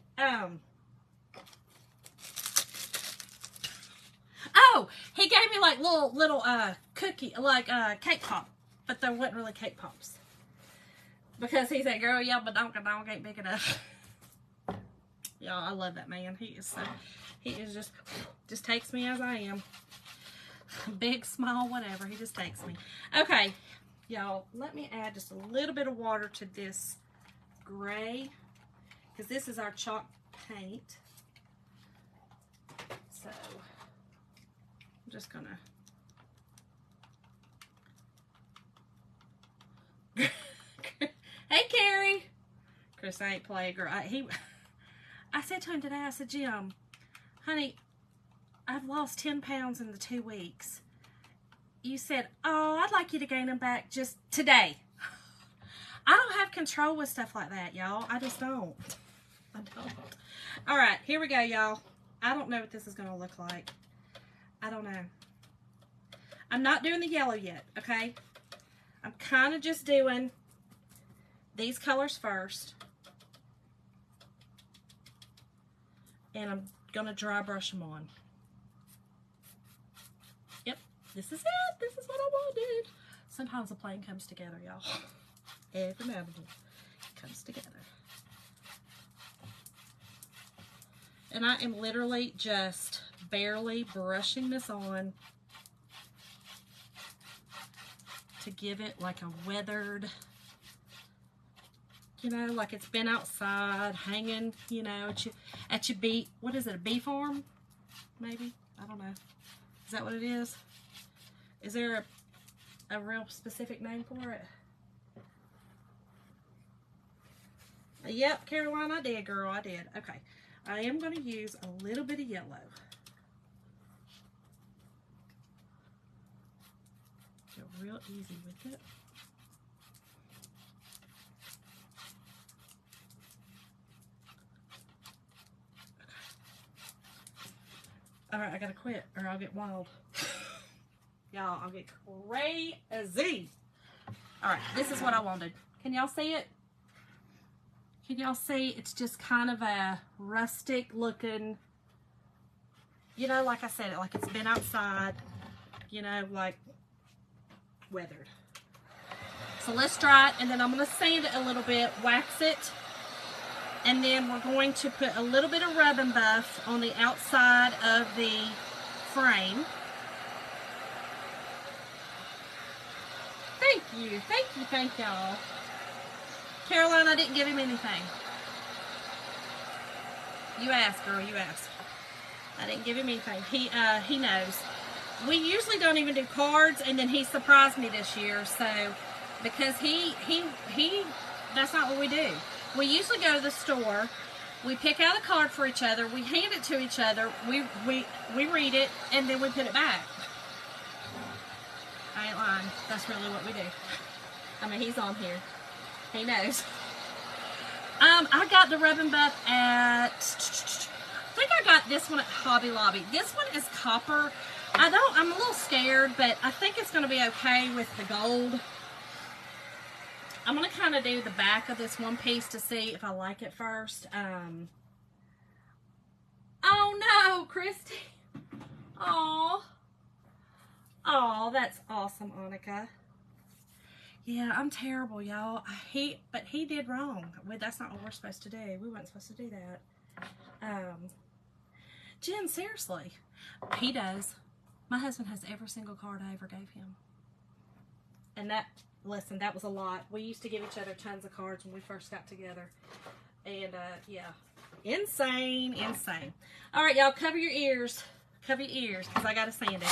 Oh, he gave me like little cookie, like cake pop, but they weren't really cake pops. Because he said, girl, yeah, but donk ain't big enough. Y'all, I love that man. He is just takes me as I am. Big, small, whatever. He just takes me. Okay, y'all, let me add just a little bit of water to this gray, because this is our chalk paint. So, I'm just gonna hey, Carrie. Chris, I ain't playing, girl. I said to him today, I said, Jim, honey, I've lost 10 pounds in the 2 weeks. You said, oh, I'd like you to gain them back just today. I don't have control with stuff like that, y'all. I just don't. I don't. All right, here we go, y'all. I don't know what this is going to look like. I don't know. I'm not doing the yellow yet, okay? I'm kind of just doing these colors first. And I'm going to dry brush them on. Yep, this is it. This is what I wanted. Sometimes a plan comes together, y'all. Every now and then it comes together. And I am literally just barely brushing this on to give it like a weathered, you know, like it's been outside hanging, you know, at your bee, what is it, a bee farm? Maybe? I don't know. Is that what it is? Is there a real specific name for it? Yep, Caroline, I did, girl, I did. Okay. I am going to use a little bit of yellow. Go real easy with it. All right, I gotta quit or I'll get wild. Y'all, I'll get crazy. All right, this is what I wanted. Can y'all see it? Can y'all see? It's just kind of a rustic looking, you know, like I said, like it's been outside, you know, like weathered. So let's try it, and then I'm gonna sand it a little bit, wax it, and then we're going to put a little bit of rub and buff on the outside of the frame. Thank you, thank y'all. Caroline, I didn't give him anything. You asked, girl, you asked. I didn't give him anything. He knows. We usually don't even do cards, and then he surprised me this year, so, because that's not what we do. We usually go to the store, we pick out a card for each other, we hand it to each other, we read it, and then we put it back. I ain't lying. That's really what we do. I mean, he's on here. He knows. I got the rub and buff at, I think I got this one at Hobby Lobby. This one is copper. I'm a little scared, but I think it's going to be okay with the gold. I'm going to kind of do the back of this one piece to see if I like it first. Oh no, Christy. Oh, that's awesome, Annika. Yeah, I'm terrible, y'all. But he did wrong. That's not what we're supposed to do. We weren't supposed to do that. Jen, seriously. He does. My husband has every single card I ever gave him. And listen, that was a lot. We used to give each other tons of cards when we first got together. And, yeah. Insane. All right, y'all, cover your ears. Cover your ears, because I got to sand it.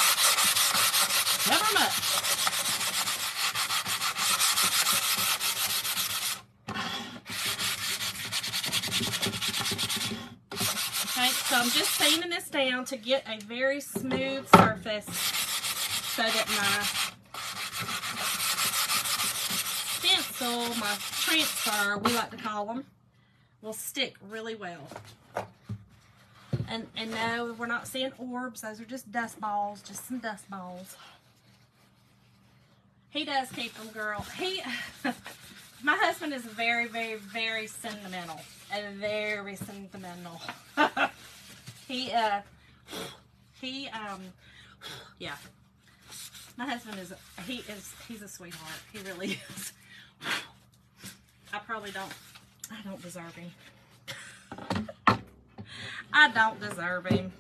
Cover them up. Okay, so I'm just sanding this down to get a very smooth surface so that my stencil, my transfer, we like to call them, will stick really well. And no, we're not seeing orbs. Those are just dust balls, just some dust balls. He does keep them, girl. My husband is very, very, very sentimental. Very sentimental. Yeah. My husband he's a sweetheart. He really is. I don't deserve him. I don't deserve him.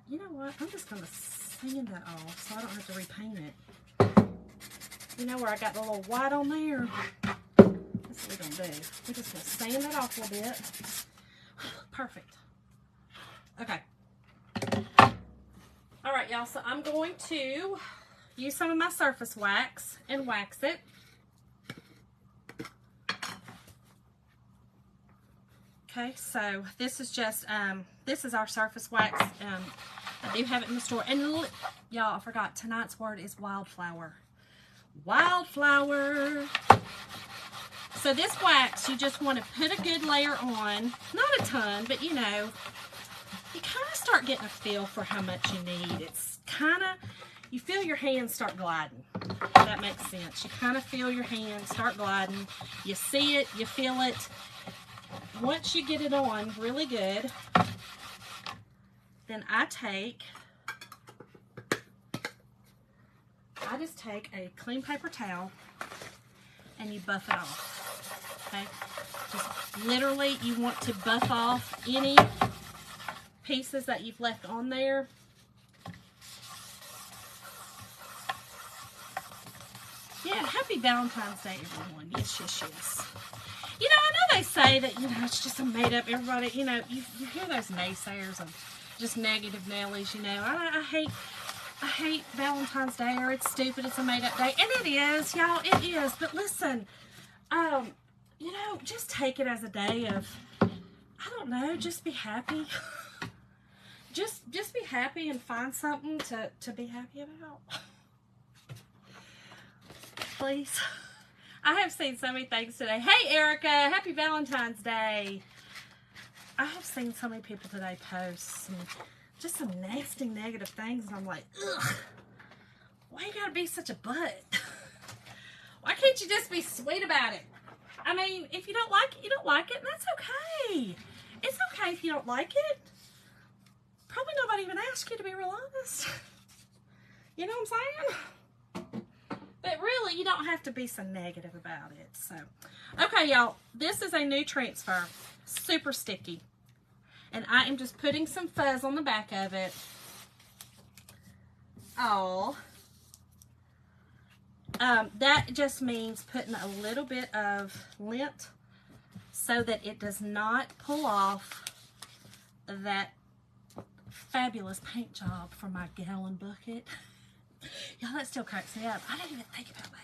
You know what? I'm just going to sand that off so I don't have to repaint it. You know where I got the little white on there? That's what we're going to do. We're just going to sand that off a little bit. Perfect. Okay. Alright, y'all. So I'm going to use some of my surface wax and wax it. Okay, so this is just, this is our surface wax. I do have it in the store. And y'all, I forgot, tonight's word is wildflower. Wildflower. So this wax, you just want to put a good layer on. Not a ton, but you know, you kind of start getting a feel for how much you need. It's kind of, you feel your hands start gliding. If that makes sense. You kind of feel your hands start gliding. You see it, you feel it. Once you get it on really good, then I just take a clean paper towel and you buff it off. Okay? Just literally, you want to buff off any pieces that you've left on there. Yeah, happy Valentine's Day, everyone. Yes, yes, yes. You know, I know they say that, you know, it's just a made-up, everybody, you know, you hear those naysayers of just negative Nellies, you know. I hate Valentine's Day, or it's stupid, it's a made-up day. And it is, y'all, it is. But listen, you know, just take it as a day of, I don't know, just be happy. just be happy and find something to be happy about. please? I have seen so many things today. Hey, Erica, happy Valentine's Day. I have seen so many people today post just some nasty, negative things, and I'm like, ugh, why you gotta be such a butt? Why can't you just be sweet about it? I mean, if you don't like it, you don't like it, and that's okay. It's okay if you don't like it. Probably nobody even asked you, to be real honest. You know what I'm saying? But really, you don't have to be so negative about it. So, okay, y'all, this is a new transfer. Super sticky. And I am just putting some fuzz on the back of it. Oh. That just means putting a little bit of lint so that it does not pull off that fabulous paint job from my gallon bucket. Y'all, that still cracks me up. I didn't even think about that.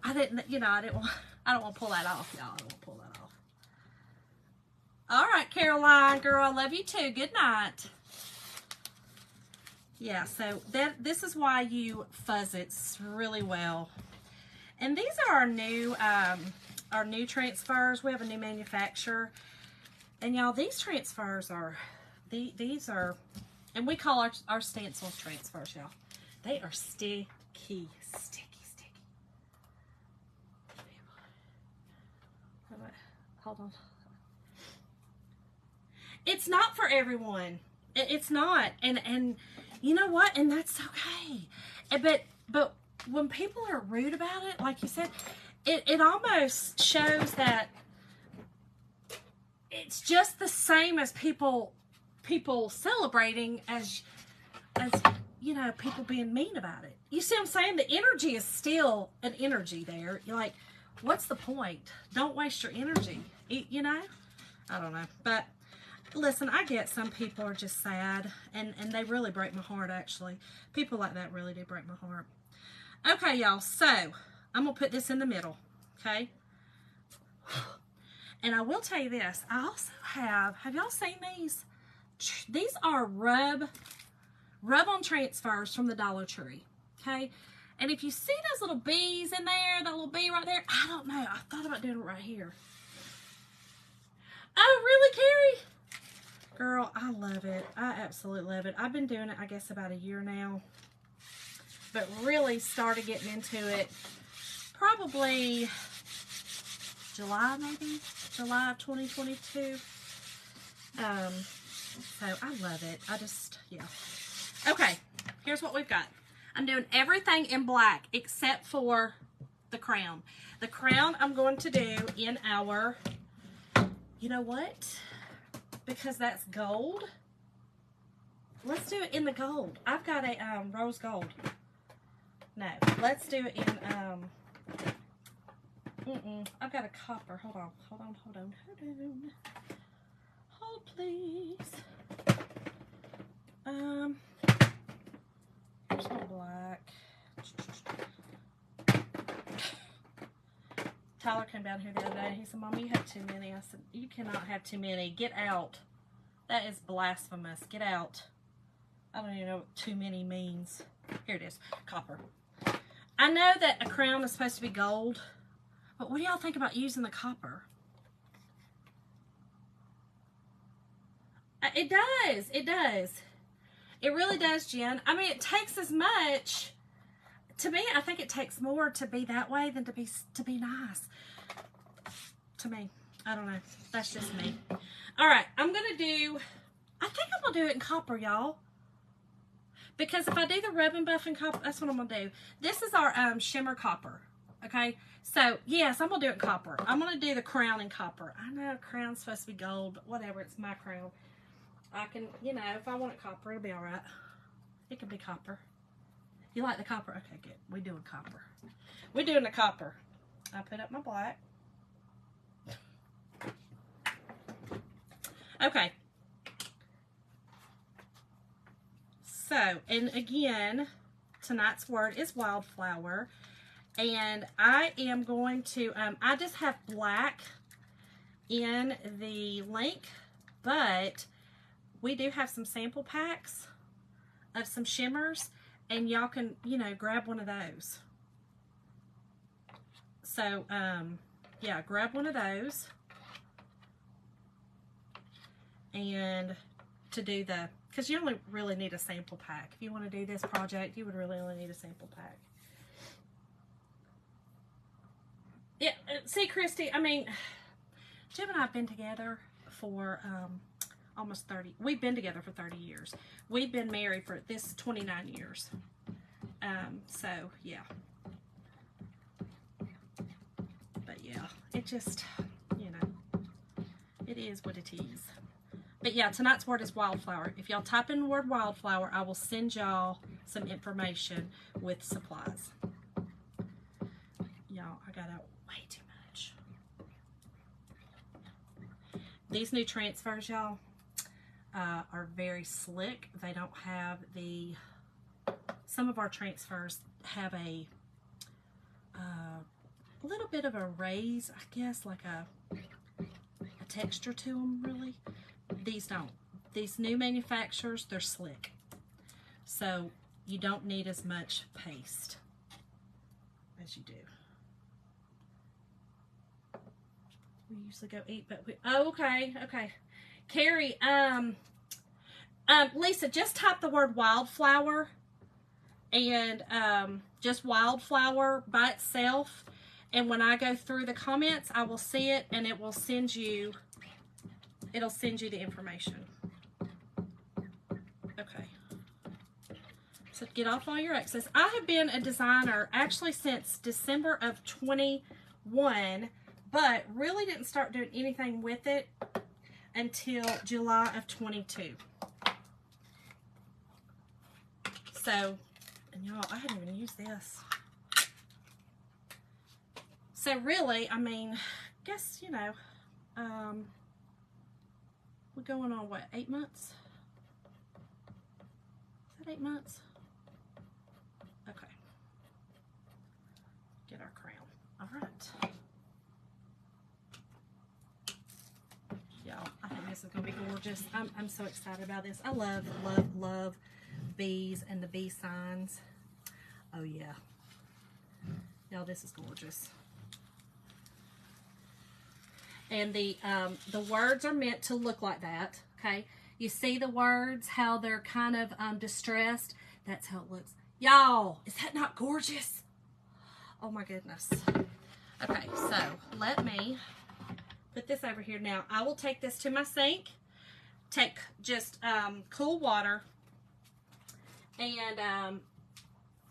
I didn't, you know, I don't want to pull that off, y'all. I don't want to pull that off. All right, Caroline, girl, I love you too. Good night. Yeah, so this is why you fuzz it really well. And these are our new transfers. We have a new manufacturer. And y'all, these transfers are, these are, and we call our stencils transfers, y'all. They are sticky, sticky, sticky. Hold on. It's not for everyone. It's not. And you know what? And that's okay. But when people are rude about it, like you said, it almost shows that it's just the same as people celebrating as you know, people being mean about it. You see what I'm saying? The energy is still an energy there. You're like, what's the point? Don't waste your energy. You know? I don't know. But listen, I get some people are just sad, and they really break my heart, actually. People like that really do break my heart. Okay, y'all, so I'm going to put this in the middle, okay? And I will tell you this, I also have y'all seen these? These are rub-on transfers from the Dollar Tree, okay? And if you see those little bees in there, that little bee right there, I don't know, I thought about doing it right here. Oh, really, Carrie? Girl, I love it. I absolutely love it. I've been doing it, I guess, about a year now. But really started getting into it probably July, maybe? July of 2022. So I love it. Yeah. Okay, here's what we've got. I'm doing everything in black except for the crown. The crown I'm going to do in our, you know what? Because that's gold. Let's do it in the gold. I've got a rose gold. No, let's do it in I've got a copper. Hold on, hold please. Here's my black. Tyler came down here the other day. He said, Mama, you have too many. I said, you cannot have too many. Get out. That is blasphemous. Get out. I don't even know what too many means. Here it is. Copper. I know that a crown is supposed to be gold, but what do y'all think about using the copper? It does. It does. It really does, Jen. I mean, it takes as much. To me, I think it takes more to be that way than to be nice. To me. I don't know. That's just me. All right. I think I'm going to do it in copper, y'all. Because if I do the rub and buff in copper, that's what I'm going to do. This is our shimmer copper. Okay? So, yes, I'm going to do it in copper. I'm going to do the crown in copper. I know a crown's supposed to be gold, but whatever. It's my crown. I can, you know, if I want it copper, it'll be all right. It can be copper. You like the copper? Okay, good. We're doing copper. We're doing the copper. I put up my black. Okay. So, and again, tonight's word is wildflower. And I am going to, I just have black in the link, but we do have some sample packs of some shimmers. and y'all can, you know, grab one of those. So, yeah, grab one of those. And to do the, because you only really need a sample pack. If you want to do this project, you would really only need a sample pack. Yeah, see, Christy, I mean, Jim and I have been together for almost 30. We've been together for 30 years. We've been married for this 29 years. So, yeah. But, yeah, it just, you know, it is what it is. But yeah, tonight's word is wildflower. If y'all type in the word wildflower, I will send y'all some information with supplies. Y'all, I got out way too much. These new transfers, y'all, are very slick. They don't have the, some of our transfers have a little bit of a raise, I guess, like a texture to them, really. These don't. These new manufacturers, they're slick. So you don't need as much paste as you do. We usually go eat, but we, oh, okay, okay. Carrie, Lisa, just type the word wildflower and just wildflower by itself. And when I go through the comments, I will see it and it will send you, it'll send you the information. Okay. So get off all your excess. I have been a designer actually since December of 21, but really didn't start doing anything with it until July of 22. So, and y'all, I hadn't even used this. So really, I mean, guess, you know, we're going on what, 8 months? Is that 8 months? Okay. Get our crown. All right. Y'all, I think this is going to be gorgeous. I'm so excited about this. I love, love, love bees and the bee signs. Oh, yeah. Y'all, this is gorgeous. And the words are meant to look like that, okay? You see the words, how they're kind of distressed? That's how it looks. Y'all, is that not gorgeous? Oh my goodness. Okay, so let me put this over here. Now, I will take this to my sink, take just cool water, and,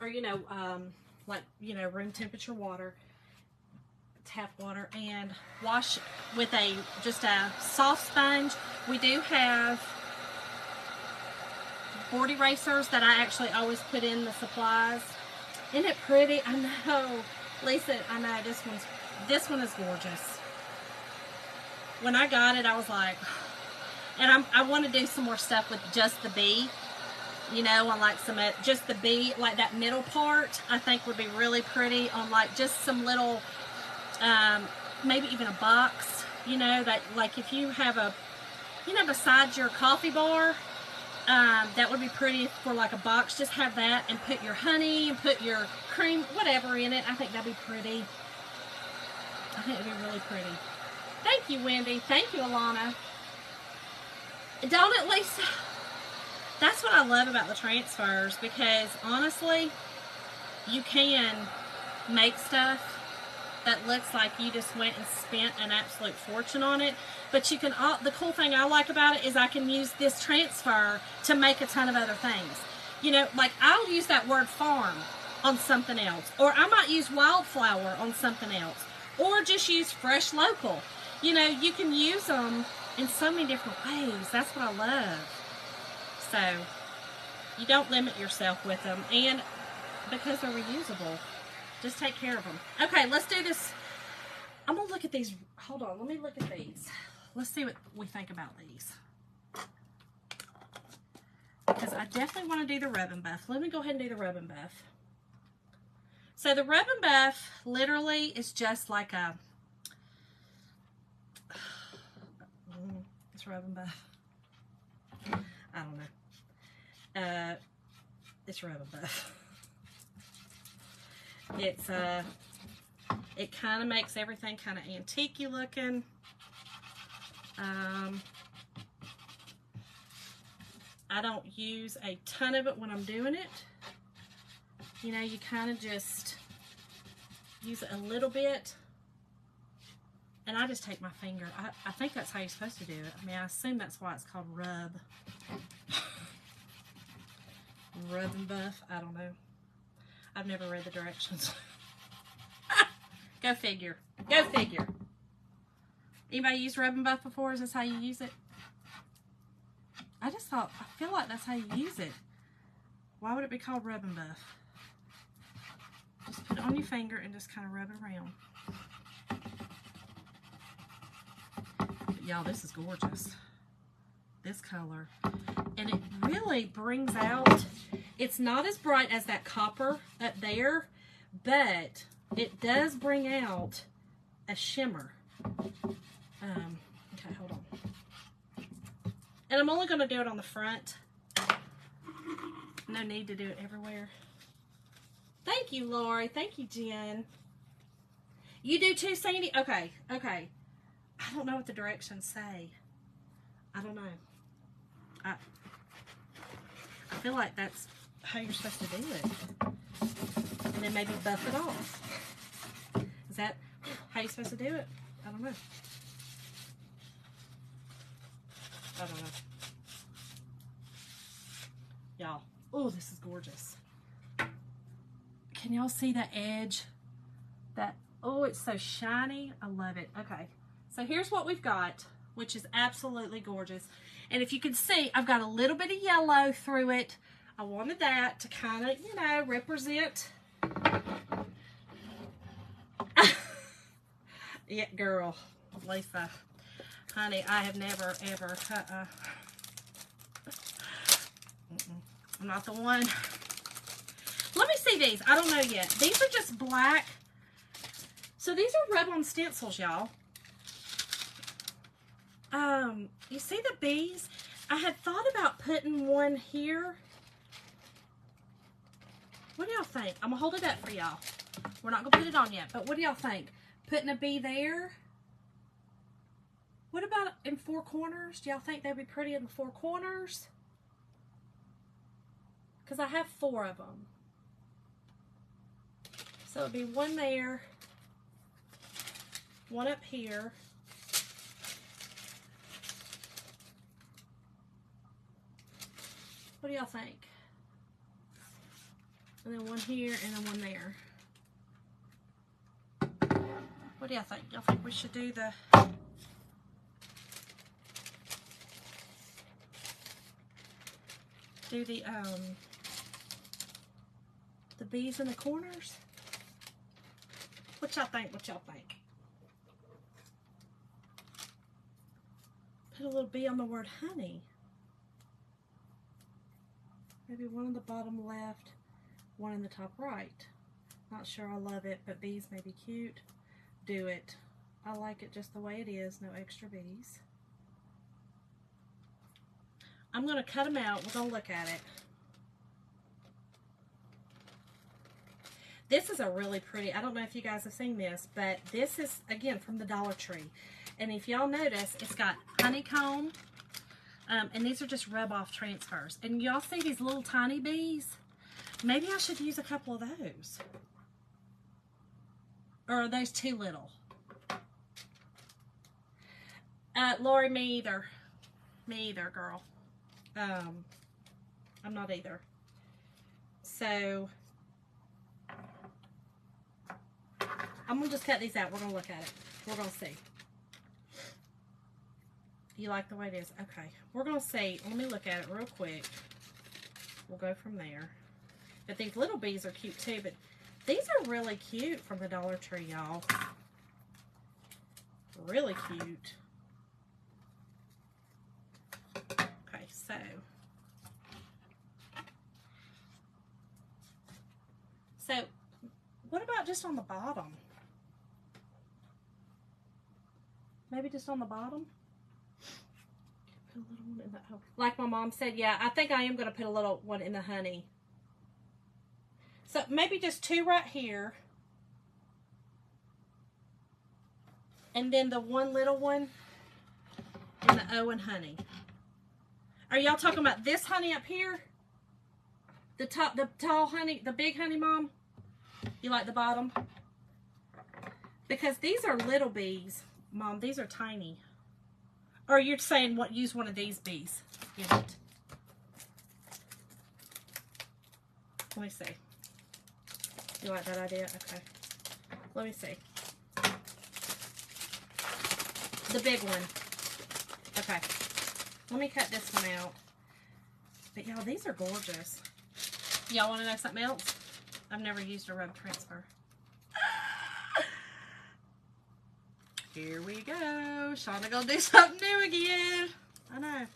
or, you know, like, you know, room temperature water, tap water, and wash with just a soft sponge. We do have board erasers that I actually always put in the supplies. Isn't it pretty? I know. Lisa, I know this one is gorgeous. When I got it, I was like, and I want to do some more stuff with just the bee, you know, on like some, just the bee, like that middle part, I think would be really pretty on like just some little, maybe even a box, you know, that like if you have a, you know, besides your coffee bar, that would be pretty for like a box. Just have that and put your honey and put your cream, whatever in it. I think that'd be pretty. I think it'd be really pretty. Thank you, Wendy. Thank you, Alana. Don't it, Lisa? That's what I love about the transfers, because honestly, you can make stuff that looks like you just went and spent an absolute fortune on it. But you can, the cool thing I like about it is I can use this transfer to make a ton of other things. You know, like I'll use that word farm on something else, or I might use wildflower on something else, or just use fresh local. You know, you can use them in so many different ways. That's what I love. So you don't limit yourself with them, and because they're reusable, just take care of them. Okay, let's do this. I'm gonna look at these. Hold on, let me look at these. Let's see what we think about these, because I definitely want to do the rub and buff. Let me go ahead and do the rub and buff. So the rub and buff literally is just like a, it's rub and buff. I don't know. It's Rub and Buff. It's it kind of makes everything kind of antique-y looking. I don't use a ton of it when I'm doing it. You know, you kind of just use it a little bit. And I just take my finger. I think that's how you're supposed to do it. I mean, I assume that's why it's called rub. Rub and Buff. I don't know. I've never read the directions. Go figure. Go figure. Anybody use Rub and Buff before? Is this how you use it? I just thought, I feel like that's how you use it. Why would it be called Rub and Buff? Just put it on your finger and just kind of rub it around. But y'all, this is gorgeous. This color. And it really brings out, it's not as bright as that copper up there, but it does bring out a shimmer. Okay, hold on. And I'm only going to do it on the front. No need to do it everywhere. Thank you, Lori. Thank you, Jen. You do too, Sandy? Okay, okay. I don't know what the directions say. I don't know. I feel like that's how you're supposed to do it. And then maybe buff it off. Is that how you're supposed to do it? I don't know. I don't know. Y'all. Oh, this is gorgeous. Can y'all see the edge? That, oh, it's so shiny. I love it. Okay. So here's what we've got, which is absolutely gorgeous. And if you can see, I've got a little bit of yellow through it. I wanted that to kind of, you know, represent. Yeah, girl. Lisa. Honey, I have never, ever, I'm not the one. Let me see these. I don't know yet. These are just black. So these are rub-on stencils, y'all. You see the bees? I had thought about putting one here. What do y'all think? I'm gonna hold it up for y'all. We're not gonna put it on yet, but what do y'all think? Putting a bee there? What about in four corners? Do y'all think they'd be pretty in the four corners? Because I have 4 of them. So it'd be one there, one up here. What do y'all think? And then one here and then one there. What do y'all think? Y'all think we should do the bees in the corners? What y'all think? What y'all think? Put a little bee on the word honey. Maybe one on the bottom left, one in the top right. Not sure I love it, but bees may be cute. Do it. I like it just the way it is, no extra bees. I'm going to cut them out. We're going to look at it. This is a really pretty, I don't know if you guys have seen this, but this is, again, from the Dollar Tree. And if y'all notice, it's got honeycomb. And these are just rub-off transfers. And y'all see these little tiny bees? Maybe I should use a couple of those. Or are those too little? Lori, me either. Me either, girl. I'm not either. So, I'm going to just cut these out. We're going to look at it. We're going to see. You like the way it is? Okay. We're going to see. Let me look at it real quick. We'll go from there. But these little bees are cute too. But these are really cute from the Dollar Tree, y'all. Really cute. Okay, so what about just on the bottom? Maybe just on the bottom? Put a little one in the, like my mom said, yeah, I think I am going to put a little one in the honey. So maybe just 2 right here. And then the one little one in the O and honey. Are y'all talking about this honey up here? The tall honey, the big honey, Mom? You like the bottom? Because these are little bees, Mom. These are tiny. Or you're saying what? Use one of these bees in it. Let me see. You like that idea? Okay. Let me see. The big one. Okay. Let me cut this one out. But y'all, these are gorgeous. Y'all want to know something else? I've never used a rub transfer. Here we go. Shauna gonna do something new again. I know.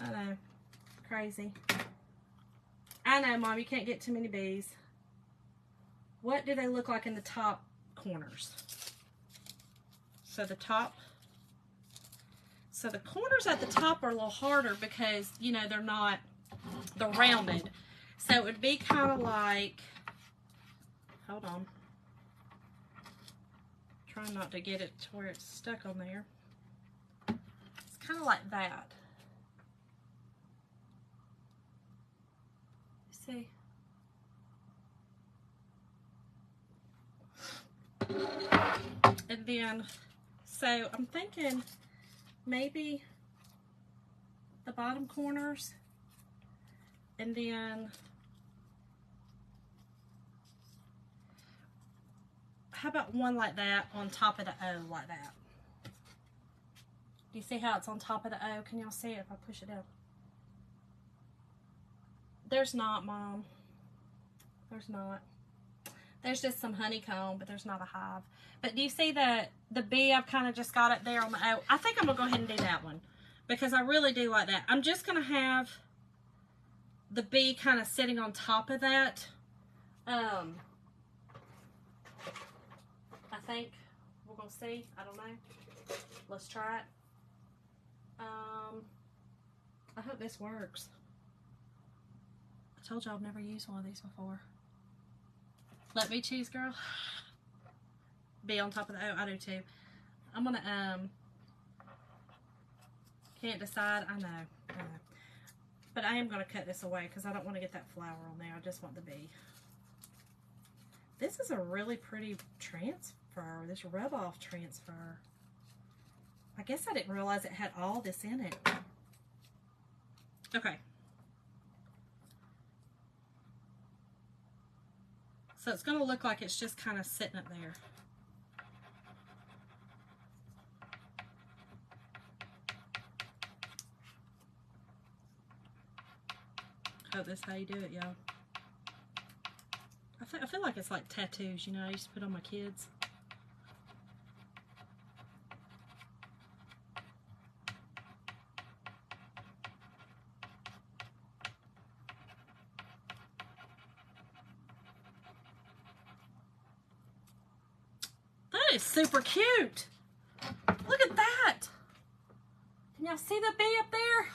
I know. Crazy. I know, Mom, you can't get too many bees. What do they look like in the top corners? So the top. So the corners at the top are a little harder because, you know, they're rounded. So it would be kind of like, hold on. Trying not to get it to where it's stuck on there. It's kind of like that. See? And then, so I'm thinking maybe the bottom corners, and then how about one like that on top of the O like that? Do you see how it's on top of the O? Can y'all see it if I push it down? There's not, Mom. There's not. There's just some honeycomb, but there's not a hive. But do you see the bee? I've kind of just got it there on the O. I think I'm going to go ahead and do that one because I really do like that. I'm just going to have the bee kind of sitting on top of that. I think we're going to see. I don't know. Let's try it. I hope this works. I told you I've never used one of these before. Let me choose, girl. Be on top of the O. I do too. I'm gonna can't decide. I know. But I am gonna cut this away because I don't want to get that flower on there. I just want the bee. This is a really pretty transfer. This rub-off transfer. I guess I didn't realize it had all this in it. Okay. So it's going to look like it's just kind of sitting up there. Hope that's how you do it, y'all. I feel like it's like tattoos, you know, I used to put on my kids. That is super cute. Look at that. Can y'all see the bee up there?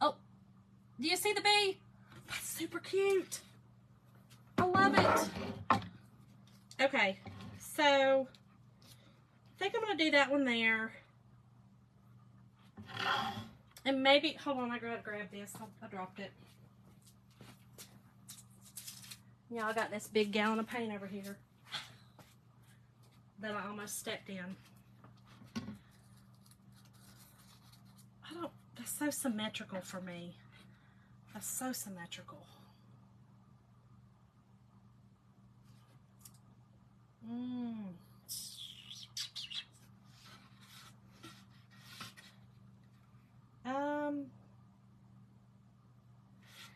Oh, do you see the bee? That's super cute. I love it. Okay, so I think I'm going to do that one there. And maybe, hold on, I gotta grab this. I dropped it. Y'all got this big gallon of paint over here that I almost stepped in. That's so symmetrical for me. That's so symmetrical.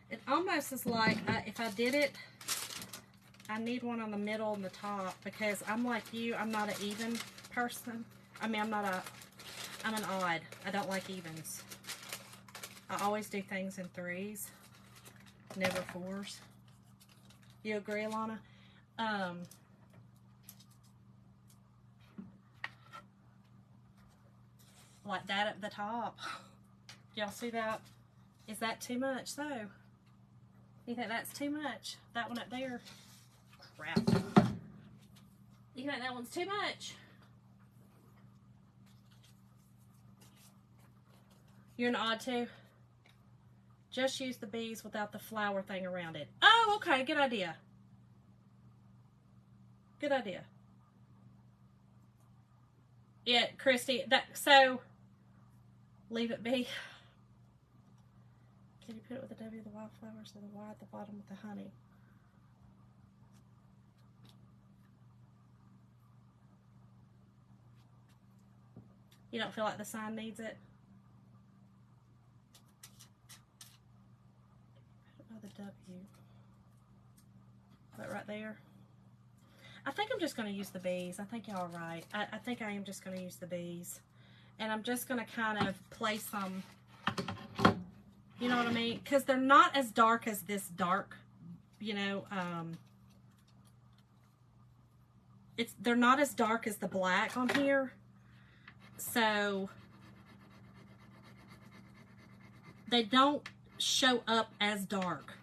It almost is like if I did it, I need one on the middle and the top because I'm like you. I'm not an even person. I mean, I'm an odd. I don't like evens. I always do things in threes, never fours. You agree, Alana? Like that at the top. Y'all see that? Is that too much though? You think that's too much? That one up there? Crap. You think that one's too much? You're an odd two? Just use the bees without the flower thing around it. Oh, okay. Good idea. Good idea. Yeah, Christy, so leave it be. Can you put it with the W of the wildflowers and the Y at the bottom with the honey? You don't feel like the sign needs it? Oh, the W. But right there. I think I'm just going to use the bees. I think y'all are right. I think I am just going to use the bees. And I'm just going to kind of place them, you know what I mean? Because they're not as dark as this dark, you know, they're not as dark as the black on here. So they don't show up as dark.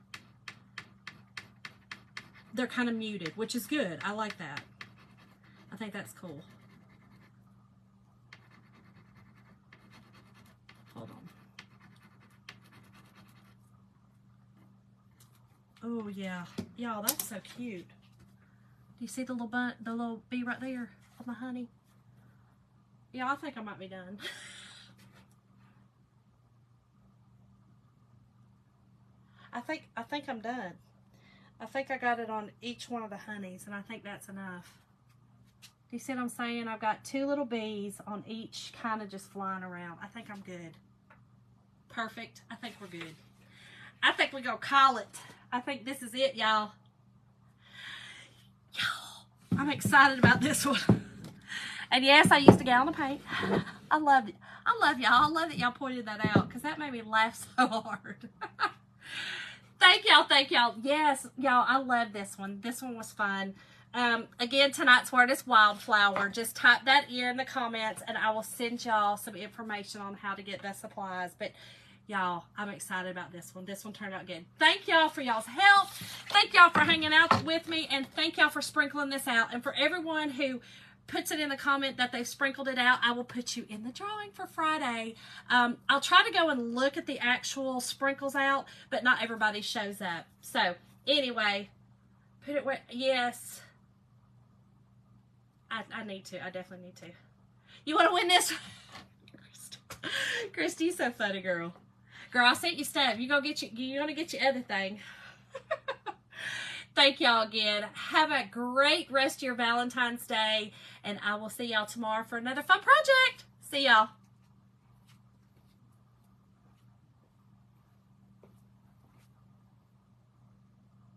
They're kind of muted, which is good. I like that. I think that's cool. Hold on. Oh yeah, y'all, that's so cute. Do you see the little bee right there on the honey? Yeah, I think I might be done. I think I'm done. I think I got it on each one of the honeys, and I think that's enough. Do you see what I'm saying? I've got 2 little bees on each, kind of just flying around. I think I'm good. Perfect. I think we're good. I think we're going to call it. I think this is it, y'all. I'm excited about this one. And yes, I used a gallon of paint. I love it. I love y'all. I love that y'all pointed that out, because that made me laugh so hard. Thank y'all. Thank y'all. Yes, y'all, I love this one. This one was fun. Again, tonight's word is wildflower. Just type that in the comments, and I will send y'all some information on how to get the supplies. But y'all, I'm excited about this one. This one turned out good. Thank y'all for y'all's help. Thank y'all for hanging out with me, and thank y'all for sprinkling this out. And for everyone who puts it in the comment that they've sprinkled it out, I will put you in the drawing for Friday. I'll try to go and look at the actual sprinkles out, but not everybody shows up. So anyway, put it where, yes, I need to. I definitely need to. You want to win this? Christy's so funny, girl. Girl, I sent you stuff. You're gonna get your other thing. Thank y'all again. Have a great rest of your Valentine's Day, and I will see y'all tomorrow for another fun project. See y'all.